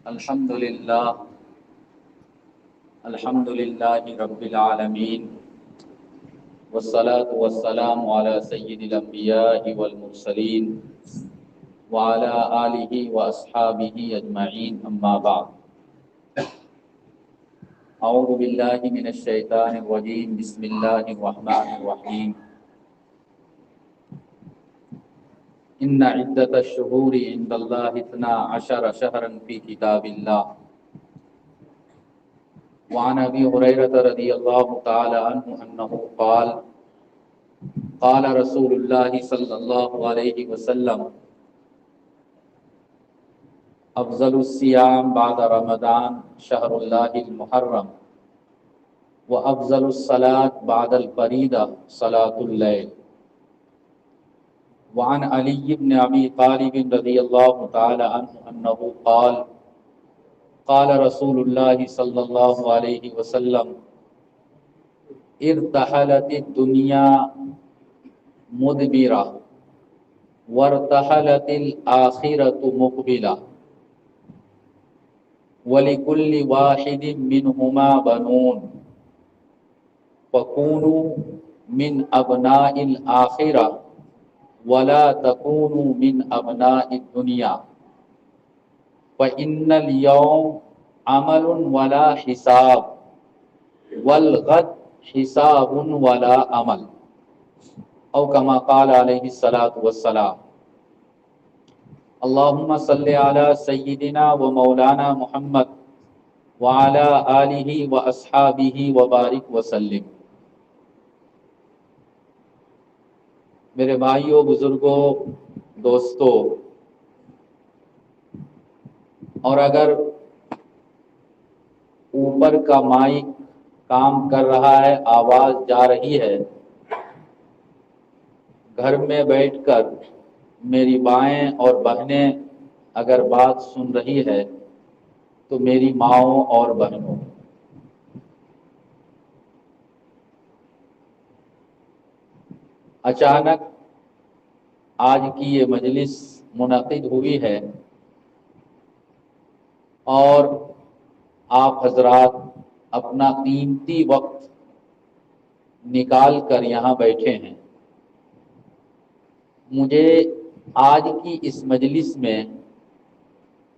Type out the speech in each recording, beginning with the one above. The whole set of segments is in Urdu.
الحمد للہ الحمد للہ رب العالمین والصلاة والسلام علی سید الانبیاء والمرسلین وعلی آلہ واصحابہ اجمعین اما بعد اعوذ باللہ من الشیطان الرجیم بسم اللہ الرحمن الرحیم ان عدۃ الشہور عند اللہ 12 شہرا فی کتاب اللہ وعن ابی ہریرہ رضی اللہ تعالی عنہ انہ قال رسول اللہ صلی اللہ علیہ وسلم افضل الصیام بعد رمضان شہر اللہ المحرم وافضل الصلاة بعد الفریضہ صلاة اللیل وعن علی بن ابی طالب رضی اللہ تعالی عنہ انہ قال رسول اللہ صلی اللہ علیہ وسلم ارتحلت الدنیا مدبرہ وارتحلت الآخرۃ مقبلہ وَلِكُلِّ وَاحِدٍ مِّنْهُمَا بَنُونَ فَكُونُوا مِنْ أَبْنَاءِ الْآخِرَةِ وَلَا تَكُونُوا مِنْ أَبْنَاءِ الدُّنْيَا فَإِنَّ الْيَوْمَ عَمَلٌ وَلَا حِسَابٌ وَالْغَدُ حِسَابٌ وَلَا عَمَلٌ او کما قال علیہ الصلاۃ والسلام اللہم صلی علی سیدنا و مولانا محمد وعلی آلہ و اصحابہ وبارک وسلم۔ میرے بھائیوں، بزرگوں، دوستوں، اور اگر اوپر کا مائک کام کر رہا ہے، آواز جا رہی ہے، گھر میں بیٹھ کر میری بائیں اور بہنیں اگر بات سن رہی ہے تو میری ماؤں اور بہنوں، اچانک آج کی یہ مجلس منعقد ہوئی ہے اور آپ حضرات اپنا قیمتی وقت نکال کر یہاں بیٹھے ہیں۔ مجھے آج کی اس مجلس میں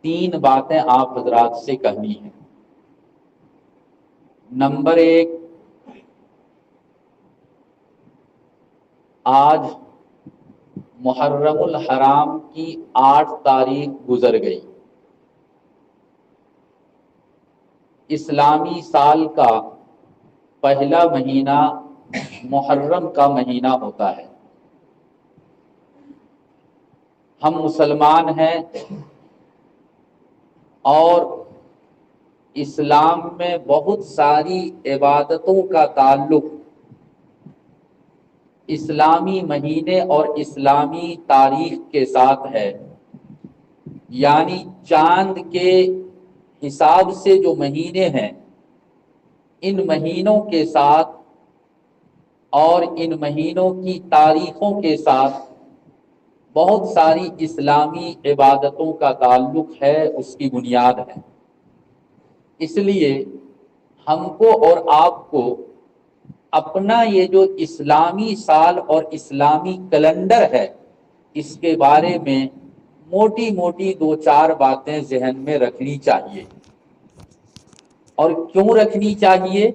3 باتیں آپ حضرات سے کہنی ہیں۔ نمبر 1، آج محرم الحرام کی 8 تاریخ گزر گئی۔ اسلامی سال کا پہلا مہینہ محرم کا مہینہ ہوتا ہے۔ ہم مسلمان ہیں اور اسلام میں بہت ساری عبادتوں کا تعلق اسلامی مہینے اور اسلامی تاریخ کے ساتھ ہے، یعنی چاند کے حساب سے جو مہینے ہیں ان مہینوں کے ساتھ اور ان مہینوں کی تاریخوں کے ساتھ بہت ساری اسلامی عبادتوں کا تعلق ہے، اس کی بنیاد ہے۔ اس لیے ہم کو اور آپ کو اپنا یہ جو اسلامی سال اور اسلامی کیلنڈر ہے اس کے بارے میں موٹی موٹی 2-4 باتیں ذہن میں رکھنی چاہیے۔ اور کیوں رکھنی چاہیے؟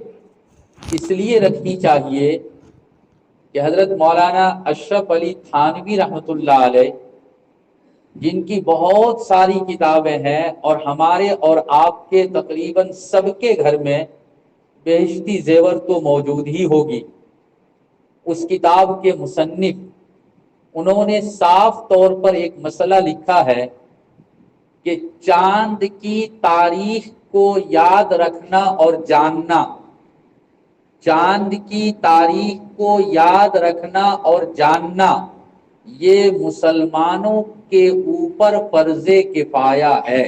اس لیے رکھنی چاہیے کہ حضرت مولانا اشرف علی تھانوی رحمۃ اللہ علیہ، جن کی بہت ساری کتابیں ہیں اور ہمارے اور آپ کے تقریباً سب کے گھر میں بہشتی زیور تو موجود ہی ہوگی، اس کتاب کے مصنف انہوں نے صاف طور پر ایک مسئلہ لکھا ہے کہ چاند کی تاریخ کو یاد رکھنا اور جاننا، چاند کی تاریخ کو یاد رکھنا اور جاننا یہ مسلمانوں کے اوپر فرض کفایہ ہے۔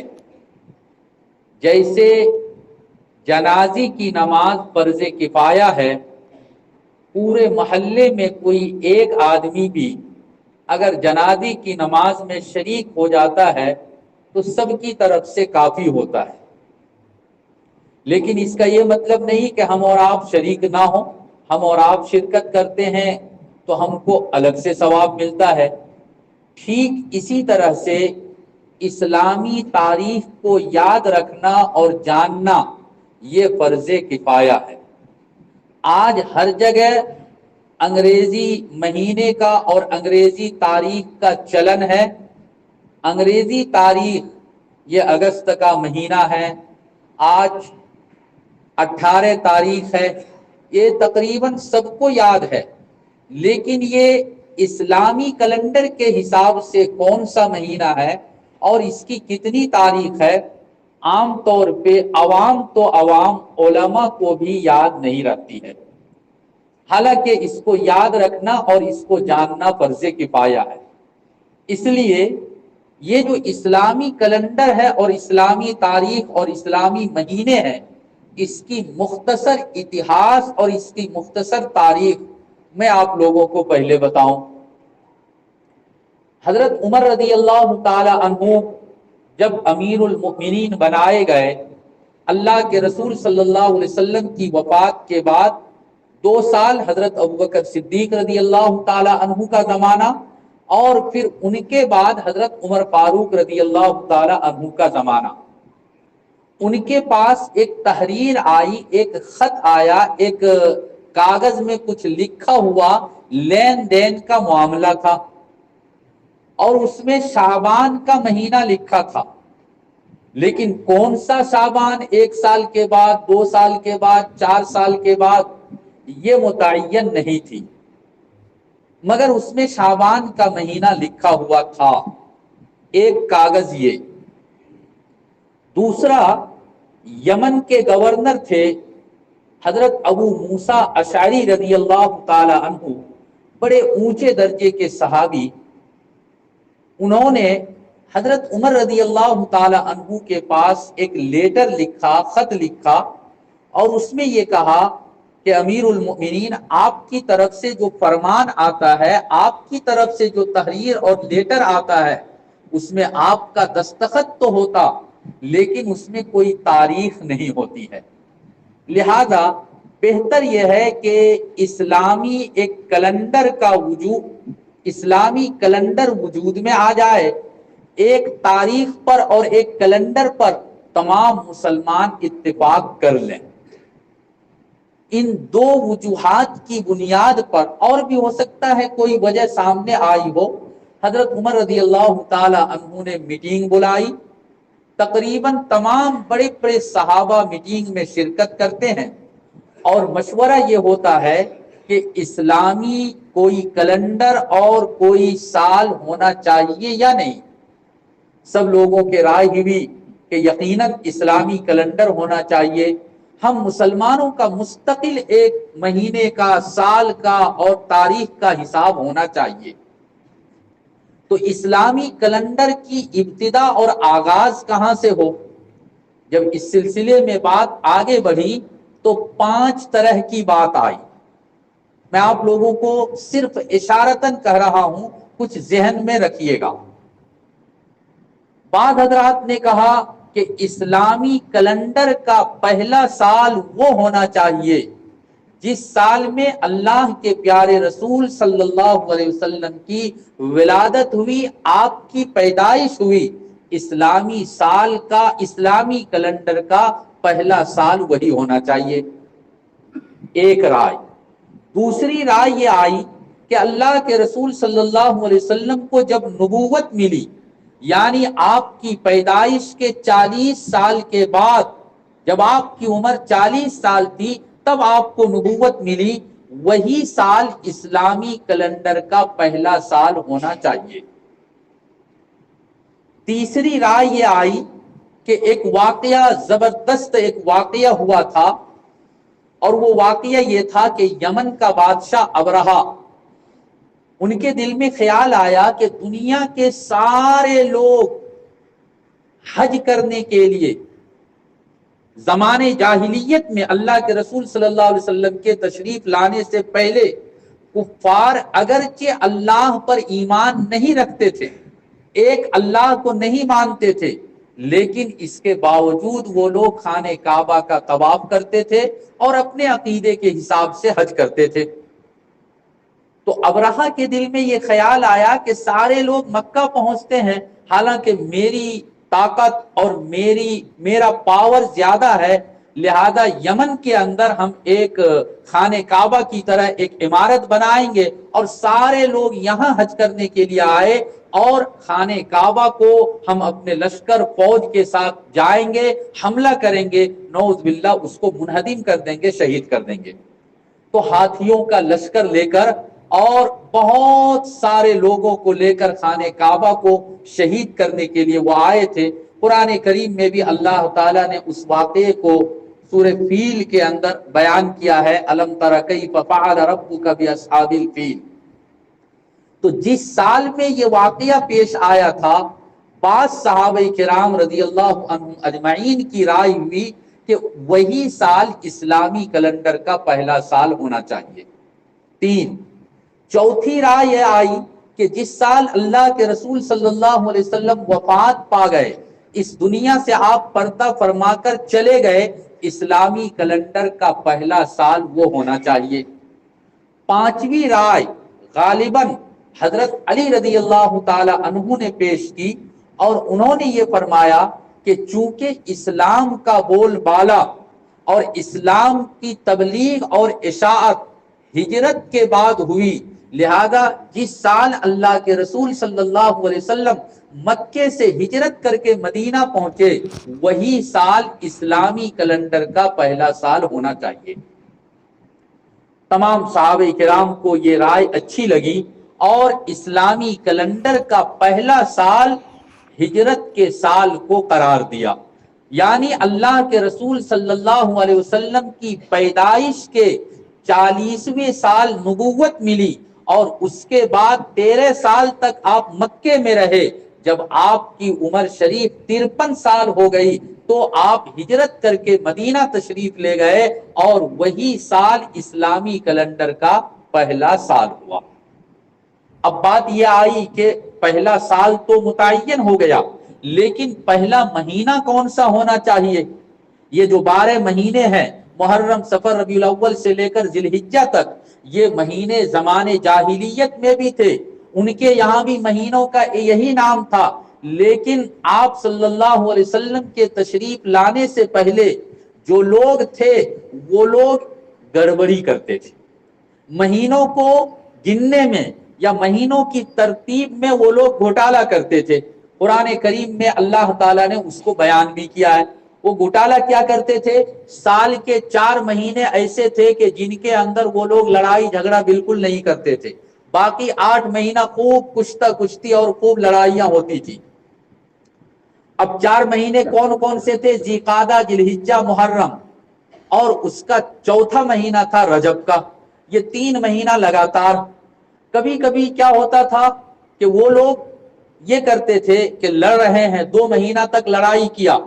جیسے جنازے کی نماز فرض کفایہ ہے، پورے محلے میں کوئی ایک آدمی بھی اگر جنازے کی نماز میں شریک ہو جاتا ہے تو سب کی طرف سے کافی ہوتا ہے، لیکن اس کا یہ مطلب نہیں کہ ہم اور آپ شریک نہ ہوں۔ ہم اور آپ شرکت کرتے ہیں تو ہم کو الگ سے ثواب ملتا ہے۔ ٹھیک اسی طرح سے اسلامی تاریخ کو یاد رکھنا اور جاننا یہ فرض کفایہ ہے۔ آج ہر جگہ انگریزی مہینے کا اور انگریزی تاریخ کا چلن ہے۔ انگریزی تاریخ یہ اگست کا مہینہ ہے، آج 18 تاریخ ہے، یہ تقریباً سب کو یاد ہے، لیکن یہ اسلامی کیلنڈر کے حساب سے کون سا مہینہ ہے اور اس کی کتنی تاریخ ہے، عام طور پہ عوام تو عوام، علماء کو بھی یاد نہیں رہتی ہے۔ حالانکہ اس کو یاد رکھنا اور اس کو جاننا فرض کفایہ ہے۔ اس لیے یہ جو اسلامی کیلنڈر ہے اور اسلامی تاریخ اور اسلامی مہینے ہیں، اس کی مختصر اتہاس اور اس کی مختصر تاریخ میں آپ لوگوں کو پہلے بتاؤں۔ حضرت عمر رضی اللہ تعالی عنہ جب امیر المؤمنین بنائے گئے، اللہ کے رسول صلی اللہ علیہ وسلم کی وفات کے بعد 2 سال حضرت ابوبکر صدیق رضی اللہ تعالی عنہ کا زمانہ، اور پھر ان کے بعد حضرت عمر فاروق رضی اللہ تعالی عنہ کا زمانہ۔ ان کے پاس ایک تحریر آئی، ایک خط آیا، ایک کاغذ میں کچھ لکھا ہوا لین دین کا معاملہ تھا، اور اس میں شعبان کا مہینہ لکھا تھا، لیکن کون سا شعبان، 1 سال کے بعد، 2 سال کے بعد، 4 سال کے بعد، یہ متعین نہیں تھی، مگر اس میں شعبان کا مہینہ لکھا ہوا تھا۔ ایک کاغذ یہ۔ دوسرا، یمن کے گورنر تھے حضرت ابو موسیٰ اشعری رضی اللہ تعالی عنہ، بڑے اونچے درجے کے صحابی۔ انہوں نے حضرت عمر رضی اللہ تعالی عنہ کے پاس ایک لیٹر لکھا، خط لکھا، اور اس میں یہ کہا کہ امیر المؤمنین، آپ کی طرف سے جو فرمان آتا ہے، آپ کی طرف سے جو تحریر اور لیٹر آتا ہے، اس میں آپ کا دستخط تو ہوتا، لیکن اس میں کوئی تاریخ نہیں ہوتی ہے۔ لہذا بہتر یہ ہے کہ اسلامی ایک کیلنڈر کا وجود، اسلامی کیلنڈر وجود میں آ جائے، ایک تاریخ پر اور ایک کیلنڈر پر تمام مسلمان اتفاق کر لیں۔ ان 2 وجوہات کی بنیاد پر، اور بھی ہو سکتا ہے کوئی وجہ سامنے آئی ہو، حضرت عمر رضی اللہ تعالی عنہ نے میٹنگ بلائی۔ تقریباً تمام بڑے بڑے صحابہ میٹنگ میں شرکت کرتے ہیں، اور مشورہ یہ ہوتا ہے کہ اسلامی کوئی کیلنڈر اور کوئی سال ہونا چاہیے یا نہیں۔ سب لوگوں کے رائے ہوئی کہ یقیناً اسلامی کیلنڈر ہونا چاہیے، ہم مسلمانوں کا مستقل ایک مہینے کا، سال کا اور تاریخ کا حساب ہونا چاہیے۔ تو اسلامی کیلنڈر کی ابتدا اور آغاز کہاں سے ہو؟ جب اس سلسلے میں بات آگے بڑھی تو 5 طرح کی بات آئی۔ میں آپ لوگوں کو صرف اشارتاً کہہ رہا ہوں، کچھ ذہن میں رکھیے گا۔ بعض حضرات نے کہا کہ اسلامی کیلنڈر کا پہلا سال وہ ہونا چاہیے جس سال میں اللہ کے پیارے رسول صلی اللہ علیہ وسلم کی ولادت ہوئی، آپ کی پیدائش ہوئی۔ اسلامی سال کا، اسلامی کیلنڈر کا پہلا سال وہی ہونا چاہیے، ایک رائے۔ دوسری رائے یہ آئی کہ اللہ کے رسول صلی اللہ علیہ وسلم کو جب نبوت ملی، یعنی آپ کی پیدائش کے 40 سال کے بعد، جب آپ کی عمر 40 سال تھی تب آپ کو نبوت ملی، وہی سال اسلامی کیلنڈر کا پہلا سال ہونا چاہیے۔ تیسری رائے یہ آئی کہ ایک واقعہ، زبردست ایک واقعہ ہوا تھا، اور وہ واقعہ یہ تھا کہ یمن کا بادشاہ ابرہہ، ان کے دل میں خیال آیا کہ دنیا کے سارے لوگ حج کرنے کے لیے زمانے جاہلیت میں اللہ کے رسول صلی اللہ علیہ وسلم کے تشریف لانے سے پہلے کفار اگرچہ اللہ پر ایمان نہیں رکھتے تھے، ایک اللہ کو نہیں مانتے تھے، لیکن اس کے باوجود وہ لوگ خانہ کعبہ کا طواف کرتے تھے اور اپنے عقیدے کے حساب سے حج کرتے تھے۔ تو ابرہہ کے دل میں یہ خیال آیا کہ سارے لوگ مکہ پہنچتے ہیں، حالانکہ میری طاقت اور میرا پاور زیادہ ہے، لہذا یمن کے اندر ہم ایک خانہ کعبہ کی طرح ایک عمارت بنائیں گے اور سارے لوگ یہاں حج کرنے کے لیے آئے، اور خانہ کعبہ کو ہم اپنے لشکر فوج کے ساتھ جائیں گے، حملہ کریں گے، نعوذ باللہ اس کو منہدم کر دیں گے، شہید کر دیں گے۔ تو ہاتھیوں کا لشکر لے کر اور بہت سارے لوگوں کو لے کر خانہ کعبہ کو شہید کرنے کے لیے وہ آئے تھے۔ قرآن کریم میں بھی اللہ تعالیٰ نے اس واقعے کو سورہ فیل کے اندر بیان کیا ہے، الم تر کیف فعل ربک باصحاب الفیل۔ تو جس سال میں یہ واقعہ پیش آیا تھا، بعض صحابہ کرام رضی اللہ عنہم اجمعین کی رائے ہوئی کہ وہی سال اسلامی کیلنڈر کا پہلا سال ہونا چاہیے۔ 3، چوتھی رائے یہ آئی کہ جس سال اللہ کے رسول صلی اللہ علیہ وسلم وفات پا گئے، اس دنیا سے آپ پردہ فرما کر چلے گئے، اسلامی کیلنڈر کا پہلا سال وہ ہونا چاہیے۔ 5ویں رائے غالباً حضرت علی رضی اللہ تعالی عنہ نے پیش کی، اور انہوں نے یہ فرمایا کہ چونکہ اسلام کا بول بالا اور اسلام کی تبلیغ اور اشاعت ہجرت کے بعد ہوئی، لہذا جس سال اللہ کے رسول صلی اللہ علیہ وسلم مکے سے ہجرت کر کے مدینہ پہنچے، وہی سال اسلامی کیلنڈر کا پہلا سال ہونا چاہیے۔ تمام صحابہ کرام کو یہ رائے اچھی لگی اور اسلامی کیلنڈر کا پہلا سال ہجرت کے سال کو قرار دیا، یعنی اللہ کے رسول صلی اللہ علیہ وسلم کی پیدائش کے 40ویں سال نبوت ملی، اور اس کے بعد 13 سال تک آپ مکے میں رہے۔ جب آپ کی عمر شریف 53 سال ہو گئی تو آپ ہجرت کر کے مدینہ تشریف لے گئے، اور وہی سال اسلامی کیلنڈر کا پہلا سال ہوا۔ اب بات یہ آئی کہ پہلا سال تو متعین ہو گیا، لیکن پہلا مہینہ کون سا ہونا چاہیے؟ یہ جو 12 مہینے ہیں، محرم، صفر، ربیع الاول سے لے کر ذی الحجہ تک، یہ مہینے زمانے جاہلیت میں بھی تھے، ان کے یہاں بھی مہینوں کا یہی نام تھا، لیکن آپ صلی اللہ علیہ وسلم کے تشریف لانے سے پہلے جو لوگ تھے وہ لوگ گڑبڑی کرتے تھے، مہینوں کو گننے میں یا مہینوں کی ترتیب میں وہ لوگ گھوٹالا کرتے تھے۔ قرآن کریم میں اللہ تعالیٰ نے اس کو بیان بھی کیا ہے۔ وہ گھوٹالا کیا کرتے تھے؟ سال کے 4 مہینے ایسے تھے کہ جن کے اندر وہ لوگ لڑائی جھگڑا بالکل نہیں کرتے تھے، باقی 8 مہینہ خوب کشتہ کشتی اور خوب لڑائیاں ہوتی تھی۔ اب 4 مہینے کون کون سے تھے؟ ذی قعدہ، ذی الحجہ، محرم، اور اس کا چوتھا مہینہ تھا رجب کا۔ یہ 3 مہینہ لگاتار۔ کبھی کبھی کیا ہوتا تھا کہ وہ لوگ یہ کرتے تھے کہ لڑ رہے ہیں، 2 مہینہ تک لڑائی کیا،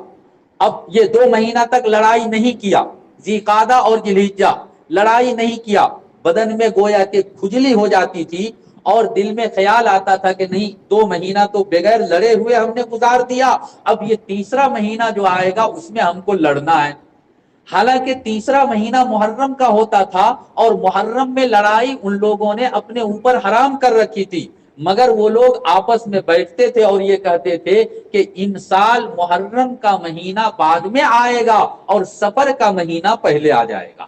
اب یہ 2 مہینہ تک لڑائی نہیں کیا، ذی قعدہ اور ذی الحجہ لڑائی نہیں کیا، بدن میں گویا کہ کھجلی ہو جاتی تھی، اور دل میں خیال آتا تھا کہ نہیں 2 مہینہ تو بغیر لڑے ہوئے ہم نے گزار دیا، اب یہ تیسرا مہینہ جو آئے گا اس میں ہم کو لڑنا ہے۔ حالانکہ تیسرا مہینہ محرم کا ہوتا تھا، اور محرم میں لڑائی ان لوگوں نے اپنے اوپر حرام کر رکھی تھی، مگر وہ لوگ آپس میں بیٹھتے تھے اور یہ کہتے تھے کہ ان سال محرم کا مہینہ بعد میں آئے گا اور سفر کا مہینہ پہلے آ جائے گا۔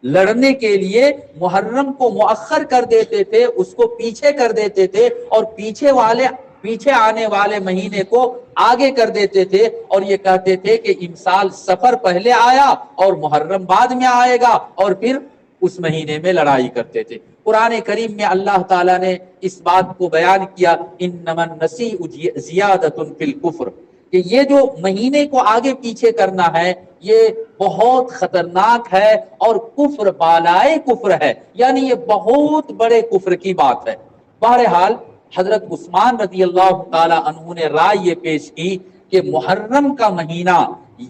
لڑنے کے لیے محرم کو مؤخر کر دیتے تھے، اس کو پیچھے کر دیتے تھے، اور پیچھے آنے والے مہینے کو آگے کر دیتے تھے، اور یہ کہتے تھے کہ ان سال سفر پہلے آیا اور محرم بعد میں آئے گا، اور پھر اس مہینے میں لڑائی کرتے تھے۔ قرآن کریم میں اللہ تعالیٰ نے اس بات کو بیان کیا، انما النسیء زیادۃ فی الکفر، کہ یہ جو مہینے کو آگے پیچھے کرنا ہے یہ بہت خطرناک ہے اور کفر بالائے کفر ہے، یعنی یہ بہت بڑے کفر کی بات ہے۔ بہرحال حضرت عثمان رضی اللہ تعالی عنہ نے رائے یہ پیش کی کہ محرم کا مہینہ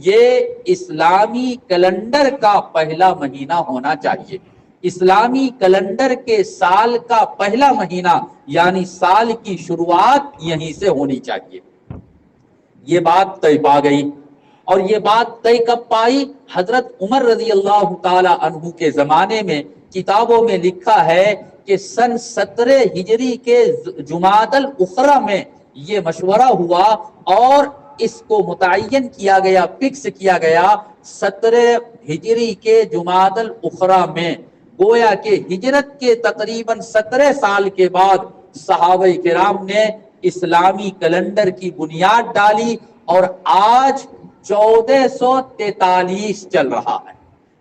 یہ اسلامی کیلنڈر کا پہلا مہینہ ہونا چاہیے۔ اسلامی کیلنڈر کے سال کا پہلا مہینہ یعنی سال کی شروعات یہیں سے ہونی چاہیے۔ یہ بات طے پا گئی، اور یہ بات طے کب پائی؟ حضرت عمر رضی اللہ تعالی عنہ کے زمانے میں کتابوں میں لکھا ہے کہ سن 17 ہجری کے جمادی الاخری میں یہ مشورہ ہوا اور اس کو متعین کیا گیا، فکس کیا گیا 17 ہجری کے جمادی الاخری میں، گویا کہ ہجرت کے تقریباً 17 سال کے بعد صحابہ کرام نے اسلامی کیلنڈر کی بنیاد ڈالی، اور آج 1443 چل رہا ہے،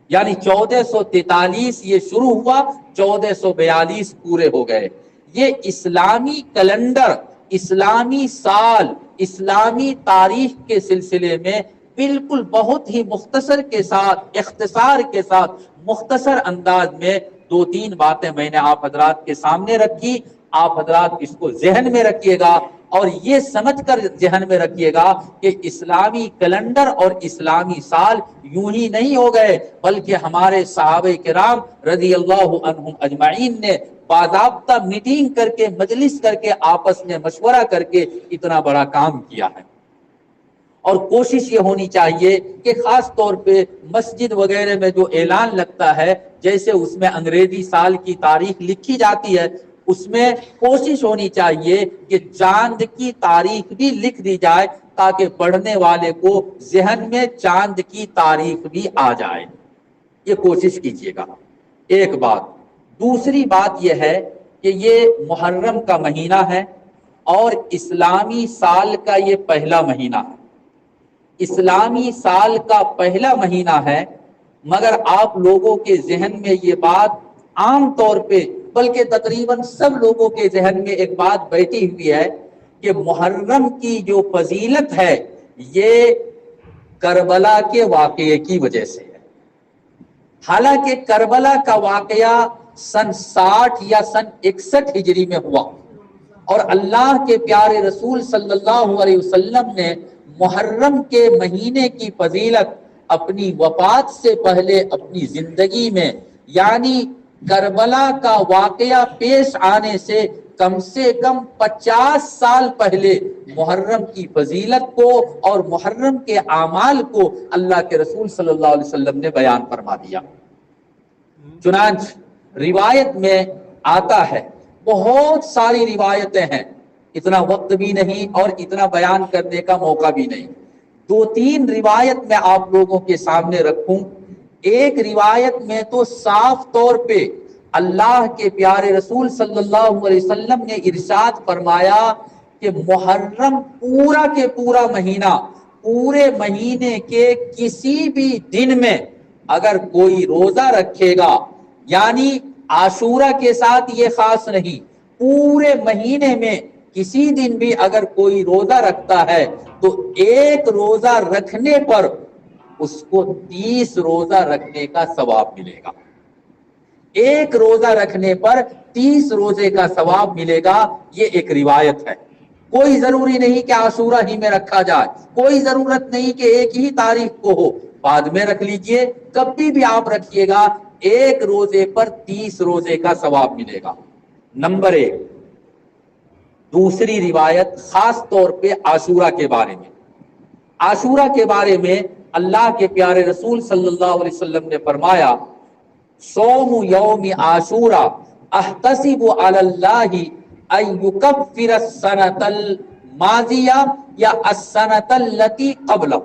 یعنی 1443 یہ شروع ہوا، 1442 پورے ہو گئے۔ یہ اسلامی کیلنڈر، اسلامی سال، اسلامی تاریخ کے سلسلے میں بالکل بہت ہی مختصر کے ساتھ، اختصار کے ساتھ، مختصر انداز میں 2-3 باتیں میں نے آپ حضرات کے سامنے رکھی۔ آپ حضرات اس کو ذہن میں رکھیے گا، اور یہ سمجھ کر ذہن میں رکھیے گا کہ اسلامی کیلنڈر اور اسلامی سال یوں ہی نہیں ہو گئے، بلکہ ہمارے صحابہ کرام رضی اللہ عنہم اجمعین نے باضابطہ میٹنگ کر کے، مجلس کر کے، آپس میں مشورہ کر کے اتنا بڑا کام کیا ہے۔ اور کوشش یہ ہونی چاہیے کہ خاص طور پہ مسجد وغیرہ میں جو اعلان لگتا ہے، جیسے اس میں انگریزی سال کی تاریخ لکھی جاتی ہے، اس میں کوشش ہونی چاہیے کہ چاند کی تاریخ بھی لکھ دی جائے، تاکہ پڑھنے والے کو ذہن میں چاند کی تاریخ بھی آ جائے۔ یہ کوشش کیجیے گا، ایک بات۔ دوسری بات یہ ہے کہ یہ محرم کا مہینہ ہے اور اسلامی سال کا یہ پہلا مہینہ ہے۔ اسلامی سال کا پہلا مہینہ ہے، مگر آپ لوگوں کے ذہن میں یہ بات عام طور پہ، بلکہ تقریباً سب لوگوں کے ذہن میں ایک بات بیٹھی ہوئی ہے کہ محرم کی جو فضیلت ہے یہ کربلا کے واقعے کی وجہ سے ہے۔ حالانکہ کربلا کا واقعہ سن 60 یا سن 61 ہجری میں ہوا، اور اللہ کے پیارے رسول صلی اللہ علیہ وسلم نے محرم کے مہینے کی فضیلت اپنی وفات سے پہلے اپنی زندگی میں، یعنی کربلا کا واقعہ پیش آنے سے کم 50 سال پہلے محرم کی فضیلت کو اور محرم کے اعمال کو اللہ کے رسول صلی اللہ علیہ وسلم نے بیان فرما دیا۔ چنانچہ روایت میں آتا ہے، بہت ساری روایتیں ہیں، اتنا وقت بھی نہیں اور اتنا بیان کرنے کا موقع بھی نہیں۔ 2-3 روایت میں آپ لوگوں کے سامنے رکھوں۔ ایک روایت میں تو صاف طور پہ اللہ کے پیارے رسول صلی اللہ علیہ وسلم نے ارشاد فرمایا کہ محرم پورا کے پورا مہینہ، پورے مہینے کے کسی بھی دن میں اگر کوئی روزہ رکھے گا، یعنی عاشورہ کے ساتھ یہ خاص نہیں، پورے مہینے میں کسی دن بھی اگر کوئی روزہ رکھتا ہے تو ایک روزہ رکھنے پر اس کو 30 روزہ رکھنے کا ثواب ملے گا۔ ایک روزہ رکھنے پر 30 روزے کا ثواب ملے گا۔ یہ ایک روایت ہے۔ کوئی ضروری نہیں کہ عاشورہ ہی میں رکھا جائے، کوئی ضرورت نہیں کہ ایک ہی تاریخ کو ہو، بعد میں رکھ لیجئے، کبھی بھی آپ رکھیے گا، ایک روزے پر 30 روزے کا ثواب ملے گا۔ نمبر 1۔ دوسری روایت خاص طور پہ عاشورہ کے بارے میں، عاشورہ کے بارے میں اللہ کے پیارے رسول صلی اللہ علیہ وسلم نے فرمایا، صوم یوم عاشورہ احتسب علی اللہ ان یکفر السنۃ الماضیہ یا السنۃ التی قبلہ۔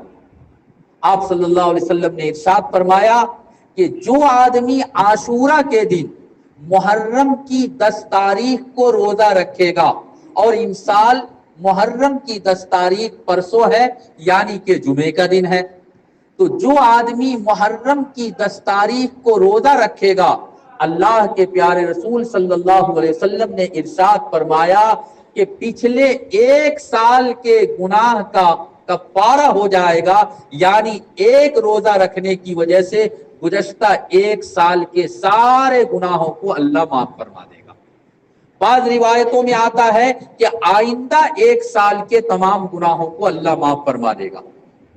آپ صلی اللہ علیہ وسلم نے ارشاد فرمایا کہ جو آدمی عاشورہ کے دن محرم کی 10 تاریخ کو روزہ رکھے گا، اور ان سال محرم کی 10 تاریخ پرسوں ہے، یعنی کہ جمعے کا دن ہے، تو جو آدمی محرم کی 10 تاریخ کو روزہ رکھے گا، اللہ کے پیارے رسول صلی اللہ علیہ وسلم نے ارشاد فرمایا کہ پچھلے 1 سال کے گناہ کا کفارہ ہو جائے گا، یعنی ایک روزہ رکھنے کی وجہ سے گزشتہ 1 سال کے سارے گناہوں کو اللہ معاف فرما دے گا۔ بعض روایتوں میں آتا ہے کہ آئندہ 1 سال کے تمام گناہوں کو اللہ معاف فرما دے گا۔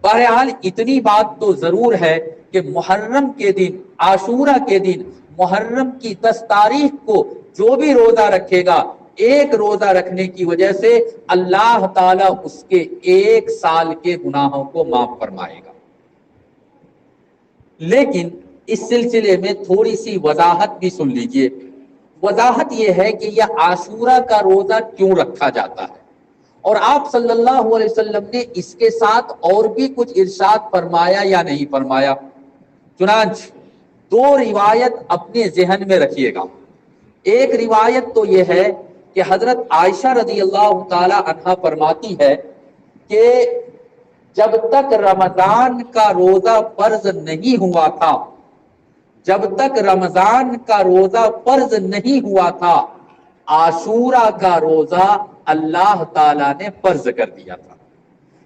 بہرحال اتنی بات تو ضرور ہے کہ محرم کے دن، عاشورہ کے دن محرم کی 10 تاریخ کو جو بھی روزہ رکھے گا، ایک روزہ رکھنے کی وجہ سے اللہ تعالیٰ اس کے 1 سال کے گناہوں کو معاف فرمائے گا۔ لیکن اس سلسلے میں تھوڑی سی وضاحت بھی سن لیجئے۔ وضاحت یہ ہے کہ یہ عاشورہ کا روزہ کیوں رکھا جاتا ہے، اور آپ صلی اللہ علیہ وسلم نے اس کے ساتھ اور بھی کچھ ارشاد فرمایا یا نہیں فرمایا۔ چنانچہ 2 روایت اپنے ذہن میں رکھیے گا۔ ایک روایت تو یہ ہے کہ حضرت عائشہ رضی اللہ تعالی عنہا فرماتی ہے کہ جب تک رمضان کا روزہ فرض نہیں ہوا تھا، جب تک رمضان کا روزہ فرض نہیں ہوا تھا، عاشورہ کا روزہ اللہ تعالیٰ نے فرض کر دیا تھا۔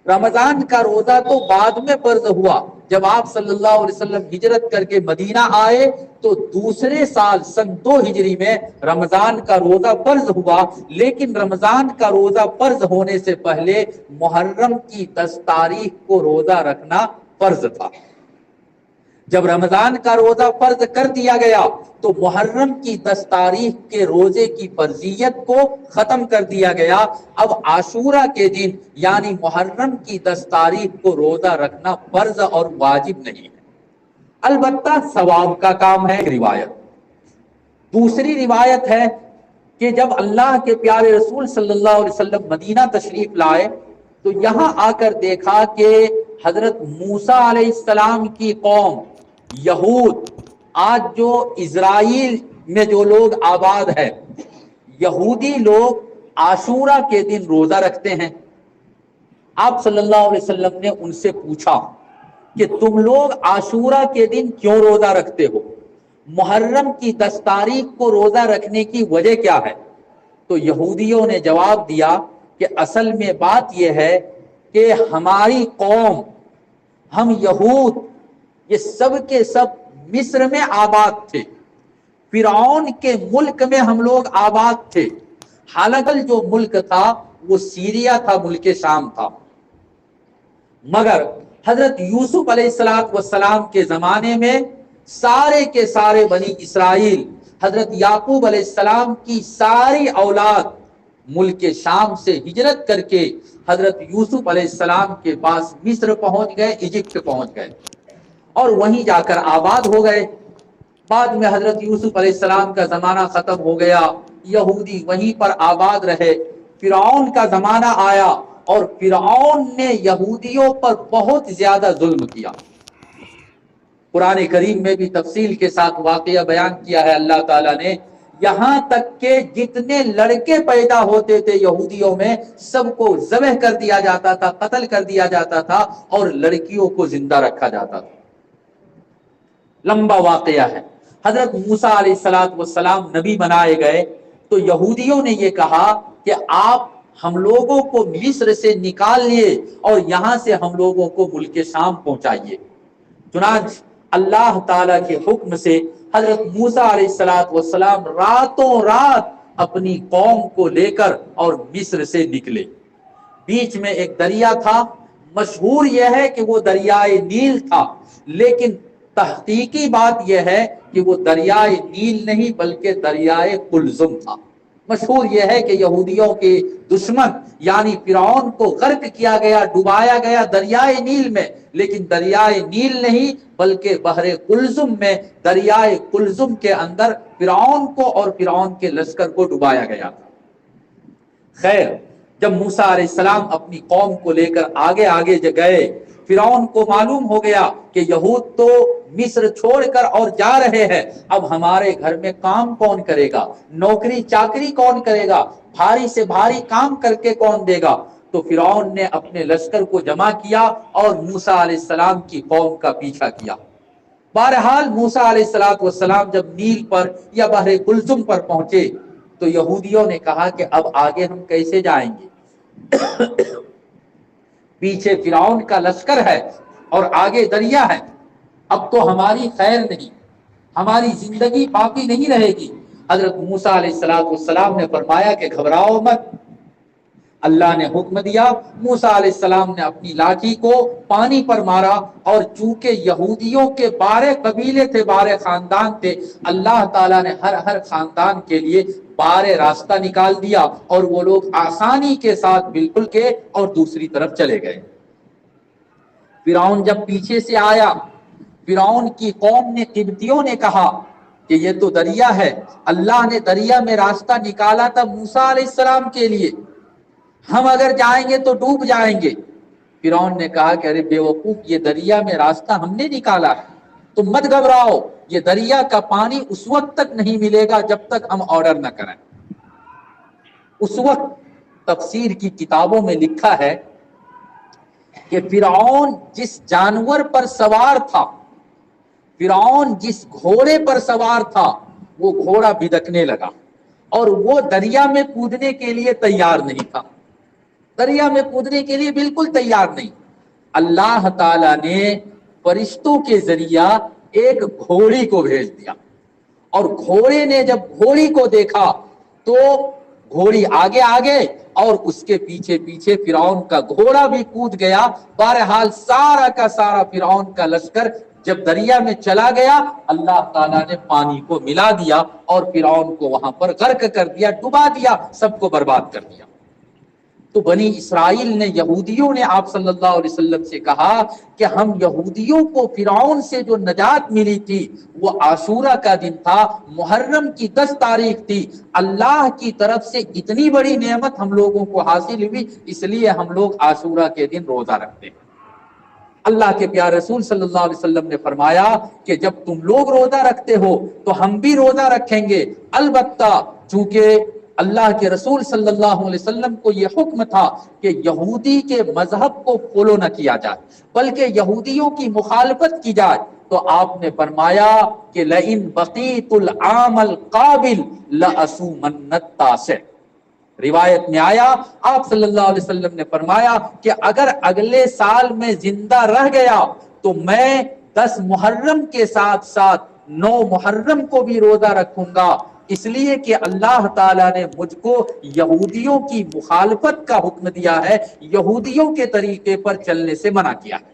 رمضان کا روزہ تو بعد میں فرض ہوا، جب آپ صلی اللہ علیہ وسلم ہجرت کر کے مدینہ آئے تو دوسرے سال سن 2 ہجری میں رمضان کا روزہ فرض ہوا، لیکن رمضان کا روزہ فرض ہونے سے پہلے محرم کی 10 تاریخ کو روزہ رکھنا فرض تھا۔ جب رمضان کا روزہ فرض کر دیا گیا تو محرم کی 10 تاریخ کے روزے کی فرضیت کو ختم کر دیا گیا۔ اب عاشورہ کے دن یعنی محرم کی 10 تاریخ کو روزہ رکھنا فرض اور واجب نہیں ہے، البتہ ثواب کا کام ہے۔ روایت دوسری روایت ہے کہ جب اللہ کے پیارے رسول صلی اللہ علیہ وسلم مدینہ تشریف لائے تو یہاں آ کر دیکھا کہ حضرت موسیٰ علیہ السلام کی قوم یہود، آج جو اسرائیل میں جو لوگ آباد ہے، یہودی لوگ عاشورہ کے دن روزہ رکھتے ہیں۔ آپ صلی اللہ علیہ وسلم نے ان سے پوچھا کہ تم لوگ عاشورہ کے دن کیوں روزہ رکھتے ہو؟ محرم کی 10 تاریخ کو روزہ رکھنے کی وجہ کیا ہے؟ تو یہودیوں نے جواب دیا کہ اصل میں بات یہ ہے کہ ہماری قوم، ہم یہود، یہ سب کے سب مصر میں آباد تھے، فرعون کے ملک میں ہم لوگ آباد تھے، حالانکہ جو ملک تھا وہ سیریا تھا، ملک شام تھا، مگر حضرت یوسف علیہ السلام کے زمانے میں سارے کے سارے بنی اسرائیل، حضرت یعقوب علیہ السلام کی ساری اولاد ملک شام سے ہجرت کر کے حضرت یوسف علیہ السلام کے پاس مصر پہنچ گئے، ایجپٹ پہنچ گئے اور وہیں جا کر آباد ہو گئے۔ بعد میں حضرت یوسف علیہ السلام کا زمانہ ختم ہو گیا، یہودی وہیں پر آباد رہے۔ فرعون کا زمانہ آیا اور فرعون نے یہودیوں پر بہت زیادہ ظلم کیا۔ قرآن کریم میں بھی تفصیل کے ساتھ واقعہ بیان کیا ہے اللہ تعالیٰ نے، یہاں تک کہ جتنے لڑکے پیدا ہوتے تھے یہودیوں میں سب کو ذبح کر دیا جاتا تھا، قتل کر دیا جاتا تھا، اور لڑکیوں کو زندہ رکھا جاتا تھا۔ لمبا واقعہ ہے۔ حضرت موسیٰ علیہ السلام نبی بنائے گئے تو یہودیوں نے یہ کہا کہ آپ ہم لوگوں کو مصر سے نکال لیے اور یہاں سے ہم لوگوں کو ملک شام پہنچائیے۔ چنانچہ اللہ تعالیٰ کے حکم سے حضرت موسیٰ علیہ السلام راتوں رات اپنی قوم کو لے کر اور مصر سے نکلے۔ بیچ میں ایک دریا تھا، مشہور یہ ہے کہ وہ دریائے نیل تھا، لیکن تحقیقی بات یہ ہے کہ وہ دریائے نیل نہیں بلکہ دریائے قلزم تھا۔ مشہور یہ ہے کہ یہودیوں کے دشمن یعنی فرعون کو غرق کیا گیا، ڈبایا گیا دریائے نیل میں، لیکن دریائے نیل نہیں بلکہ بحر قلزم میں، دریائے قلزم کے اندر فرعون کو اور فرعون کے لشکر کو ڈبایا گیا تھا۔ خیر، جب موسیٰ علیہ السلام اپنی قوم کو لے کر آگے آگے گئے، فرعون کو معلوم ہو گیا کہ یہود تو مصر چھوڑ کر اور جا رہے ہیں، اب ہمارے گھر میں کام کون کرے گا، نوکری چاکری کون کرے گا، بھاری سے بھاری کام کر کے کون دے گا؟ تو فرعون نے اپنے لشکر کو جمع کیا اور موسیٰ علیہ السلام کی قوم کا پیچھا کیا۔ بہرحال موسیٰ علیہ السلام جب نیل پر یا بحر قلزم پر پہنچے تو یہودیوں نے کہا کہ اب آگے ہم کیسے جائیں گے؟ پیچھے فرعون کا لشکر ہے اور آگے دریا ہے، اب تو ہماری خیر نہیں، ہماری زندگی باقی نہیں رہے گی۔ حضرت موسیٰ علیہ السلام نے فرمایا کہ گھبراؤ مت، اللہ نے حکم دیا، موسیٰ علیہ السلام نے اپنی لاٹھی کو پانی پر مارا، اور چونکہ یہودیوں کے 12 قبیلے تھے، 12 خاندان تھے، اللہ تعالیٰ نے ہر خاندان کے لیے 12 راستہ نکال دیا، اور وہ لوگ آسانی کے ساتھ بالکل کے اور دوسری طرف چلے گئے۔ فرعون جب پیچھے سے آیا، فرعون کی قوم نے، قبطیوں نے کہا کہ یہ تو دریا ہے، اللہ نے دریا میں راستہ نکالا تھا موسیٰ علیہ السلام کے لیے، ہم اگر جائیں گے تو ڈوب جائیں گے۔ فرعون نے کہا کہ ارے بے وقوف، یہ دریا میں راستہ ہم نے نکالا ہے، تم مت گھبراؤ، یہ دریا کا پانی اس وقت تک نہیں ملے گا جب تک ہم آرڈر نہ کریں۔ اس وقت تفسیر کی کتابوں میں لکھا ہے کہ فرعون جس جانور پر سوار تھا، فرعون جس گھوڑے پر سوار تھا، وہ گھوڑا بھدکنے لگا اور وہ دریا میں کودنے کے لیے تیار نہیں تھا، دریا میں کودنے کے لیے بالکل تیار نہیں۔ اللہ تعالیٰ نے فرشتوں کے ذریعہ ایک گھوڑی کو بھیج دیا، اور گھوڑے نے جب گھوڑی کو دیکھا تو گھوڑی آگے آگے اور اس کے پیچھے پیچھے فرعون کا گھوڑا بھی کود گیا۔ بہرحال سارا کا سارا فرعون کا لشکر جب دریا میں چلا گیا، اللہ تعالیٰ نے پانی کو ملا دیا اور فرعون کو وہاں پر غرق کر دیا، ڈبا دیا، سب کو برباد کر دیا۔ تو بنی اسرائیل نے، یہودیوں نے آپ صلی اللہ علیہ وسلم سے کہا کہ ہم یہودیوں کو فرعون سے جو نجات ملی تھی وہ عاشورہ کا دن تھا، محرم کی 10 تاریخ تھی، اللہ کی طرف سے اتنی بڑی نعمت ہم لوگوں کو حاصل ہوئی، اس لیے ہم لوگ عاشورہ کے دن روزہ رکھتے ہیں۔ اللہ کے پیارے رسول صلی اللہ علیہ وسلم نے فرمایا کہ جب تم لوگ روزہ رکھتے ہو تو ہم بھی روزہ رکھیں گے، البتہ چونکہ اللہ کے رسول صلی اللہ علیہ وسلم کو یہ حکم تھا کہ یہودی کے مذہب کو فالو نہ کیا جائے بلکہ یہودیوں کی مخالفت کی جائے، تو آپ نے فرمایا کہ لئن بقیت العام القابل لأصومن التاسع۔ روایت میں آیا، آپ صلی اللہ علیہ وسلم نے فرمایا کہ اگر اگلے سال میں زندہ رہ گیا تو میں 10 محرم کے ساتھ ساتھ 9 محرم کو بھی روزہ رکھوں گا، اس لیے کہ اللہ تعالیٰ نے مجھ کو یہودیوں کی مخالفت کا حکم دیا ہے، یہودیوں کے طریقے پر چلنے سے منع کیا ہے۔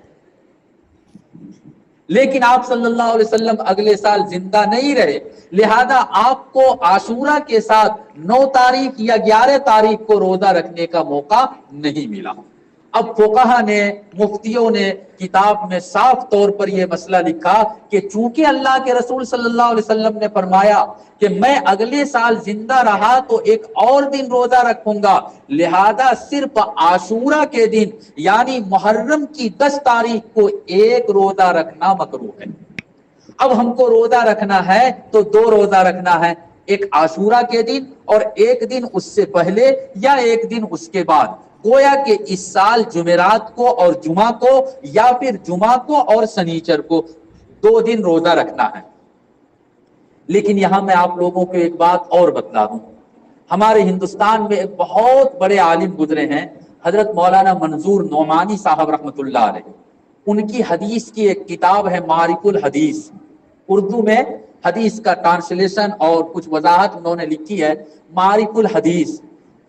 لیکن آپ صلی اللہ علیہ وسلم اگلے سال زندہ نہیں رہے، لہذا آپ کو عاشورہ کے ساتھ 9 تاریخ یا 11 تاریخ کو روزہ رکھنے کا موقع نہیں ملا۔ اب فقہا نے، مفتیوں نے کتاب میں صاف طور پر یہ مسئلہ لکھا کہ چونکہ اللہ کے رسول صلی اللہ علیہ وسلم نے فرمایا کہ میں اگلے سال زندہ رہا تو ایک اور دن روزہ رکھوں گا، لہذا صرف عاشورہ کے دن یعنی محرم کی 10 تاریخ کو ایک روزہ رکھنا مکروہ ہے۔ اب ہم کو روزہ رکھنا ہے تو 2 روزہ رکھنا ہے، ایک عاشورہ کے دن اور ایک دن اس سے پہلے یا ایک دن اس کے بعد، گویا کہ اس سال جمعرات کو اور جمعہ کو یا پھر جمعہ کو اور سنیچر کو 2 دن روزہ رکھنا ہے۔ لیکن یہاں میں آپ لوگوں کو ایک بات اور بتلا دوں، ہمارے ہندوستان میں ایک بہت بڑے عالم گزرے ہیں، حضرت مولانا منظور نعمانی صاحب رحمۃ اللہ علیہ، ان کی حدیث کی ایک کتاب ہے معارف الحدیث، اردو میں حدیث کا ٹرانسلیشن اور کچھ وضاحت انہوں نے لکھی ہے، معارف الحدیث۔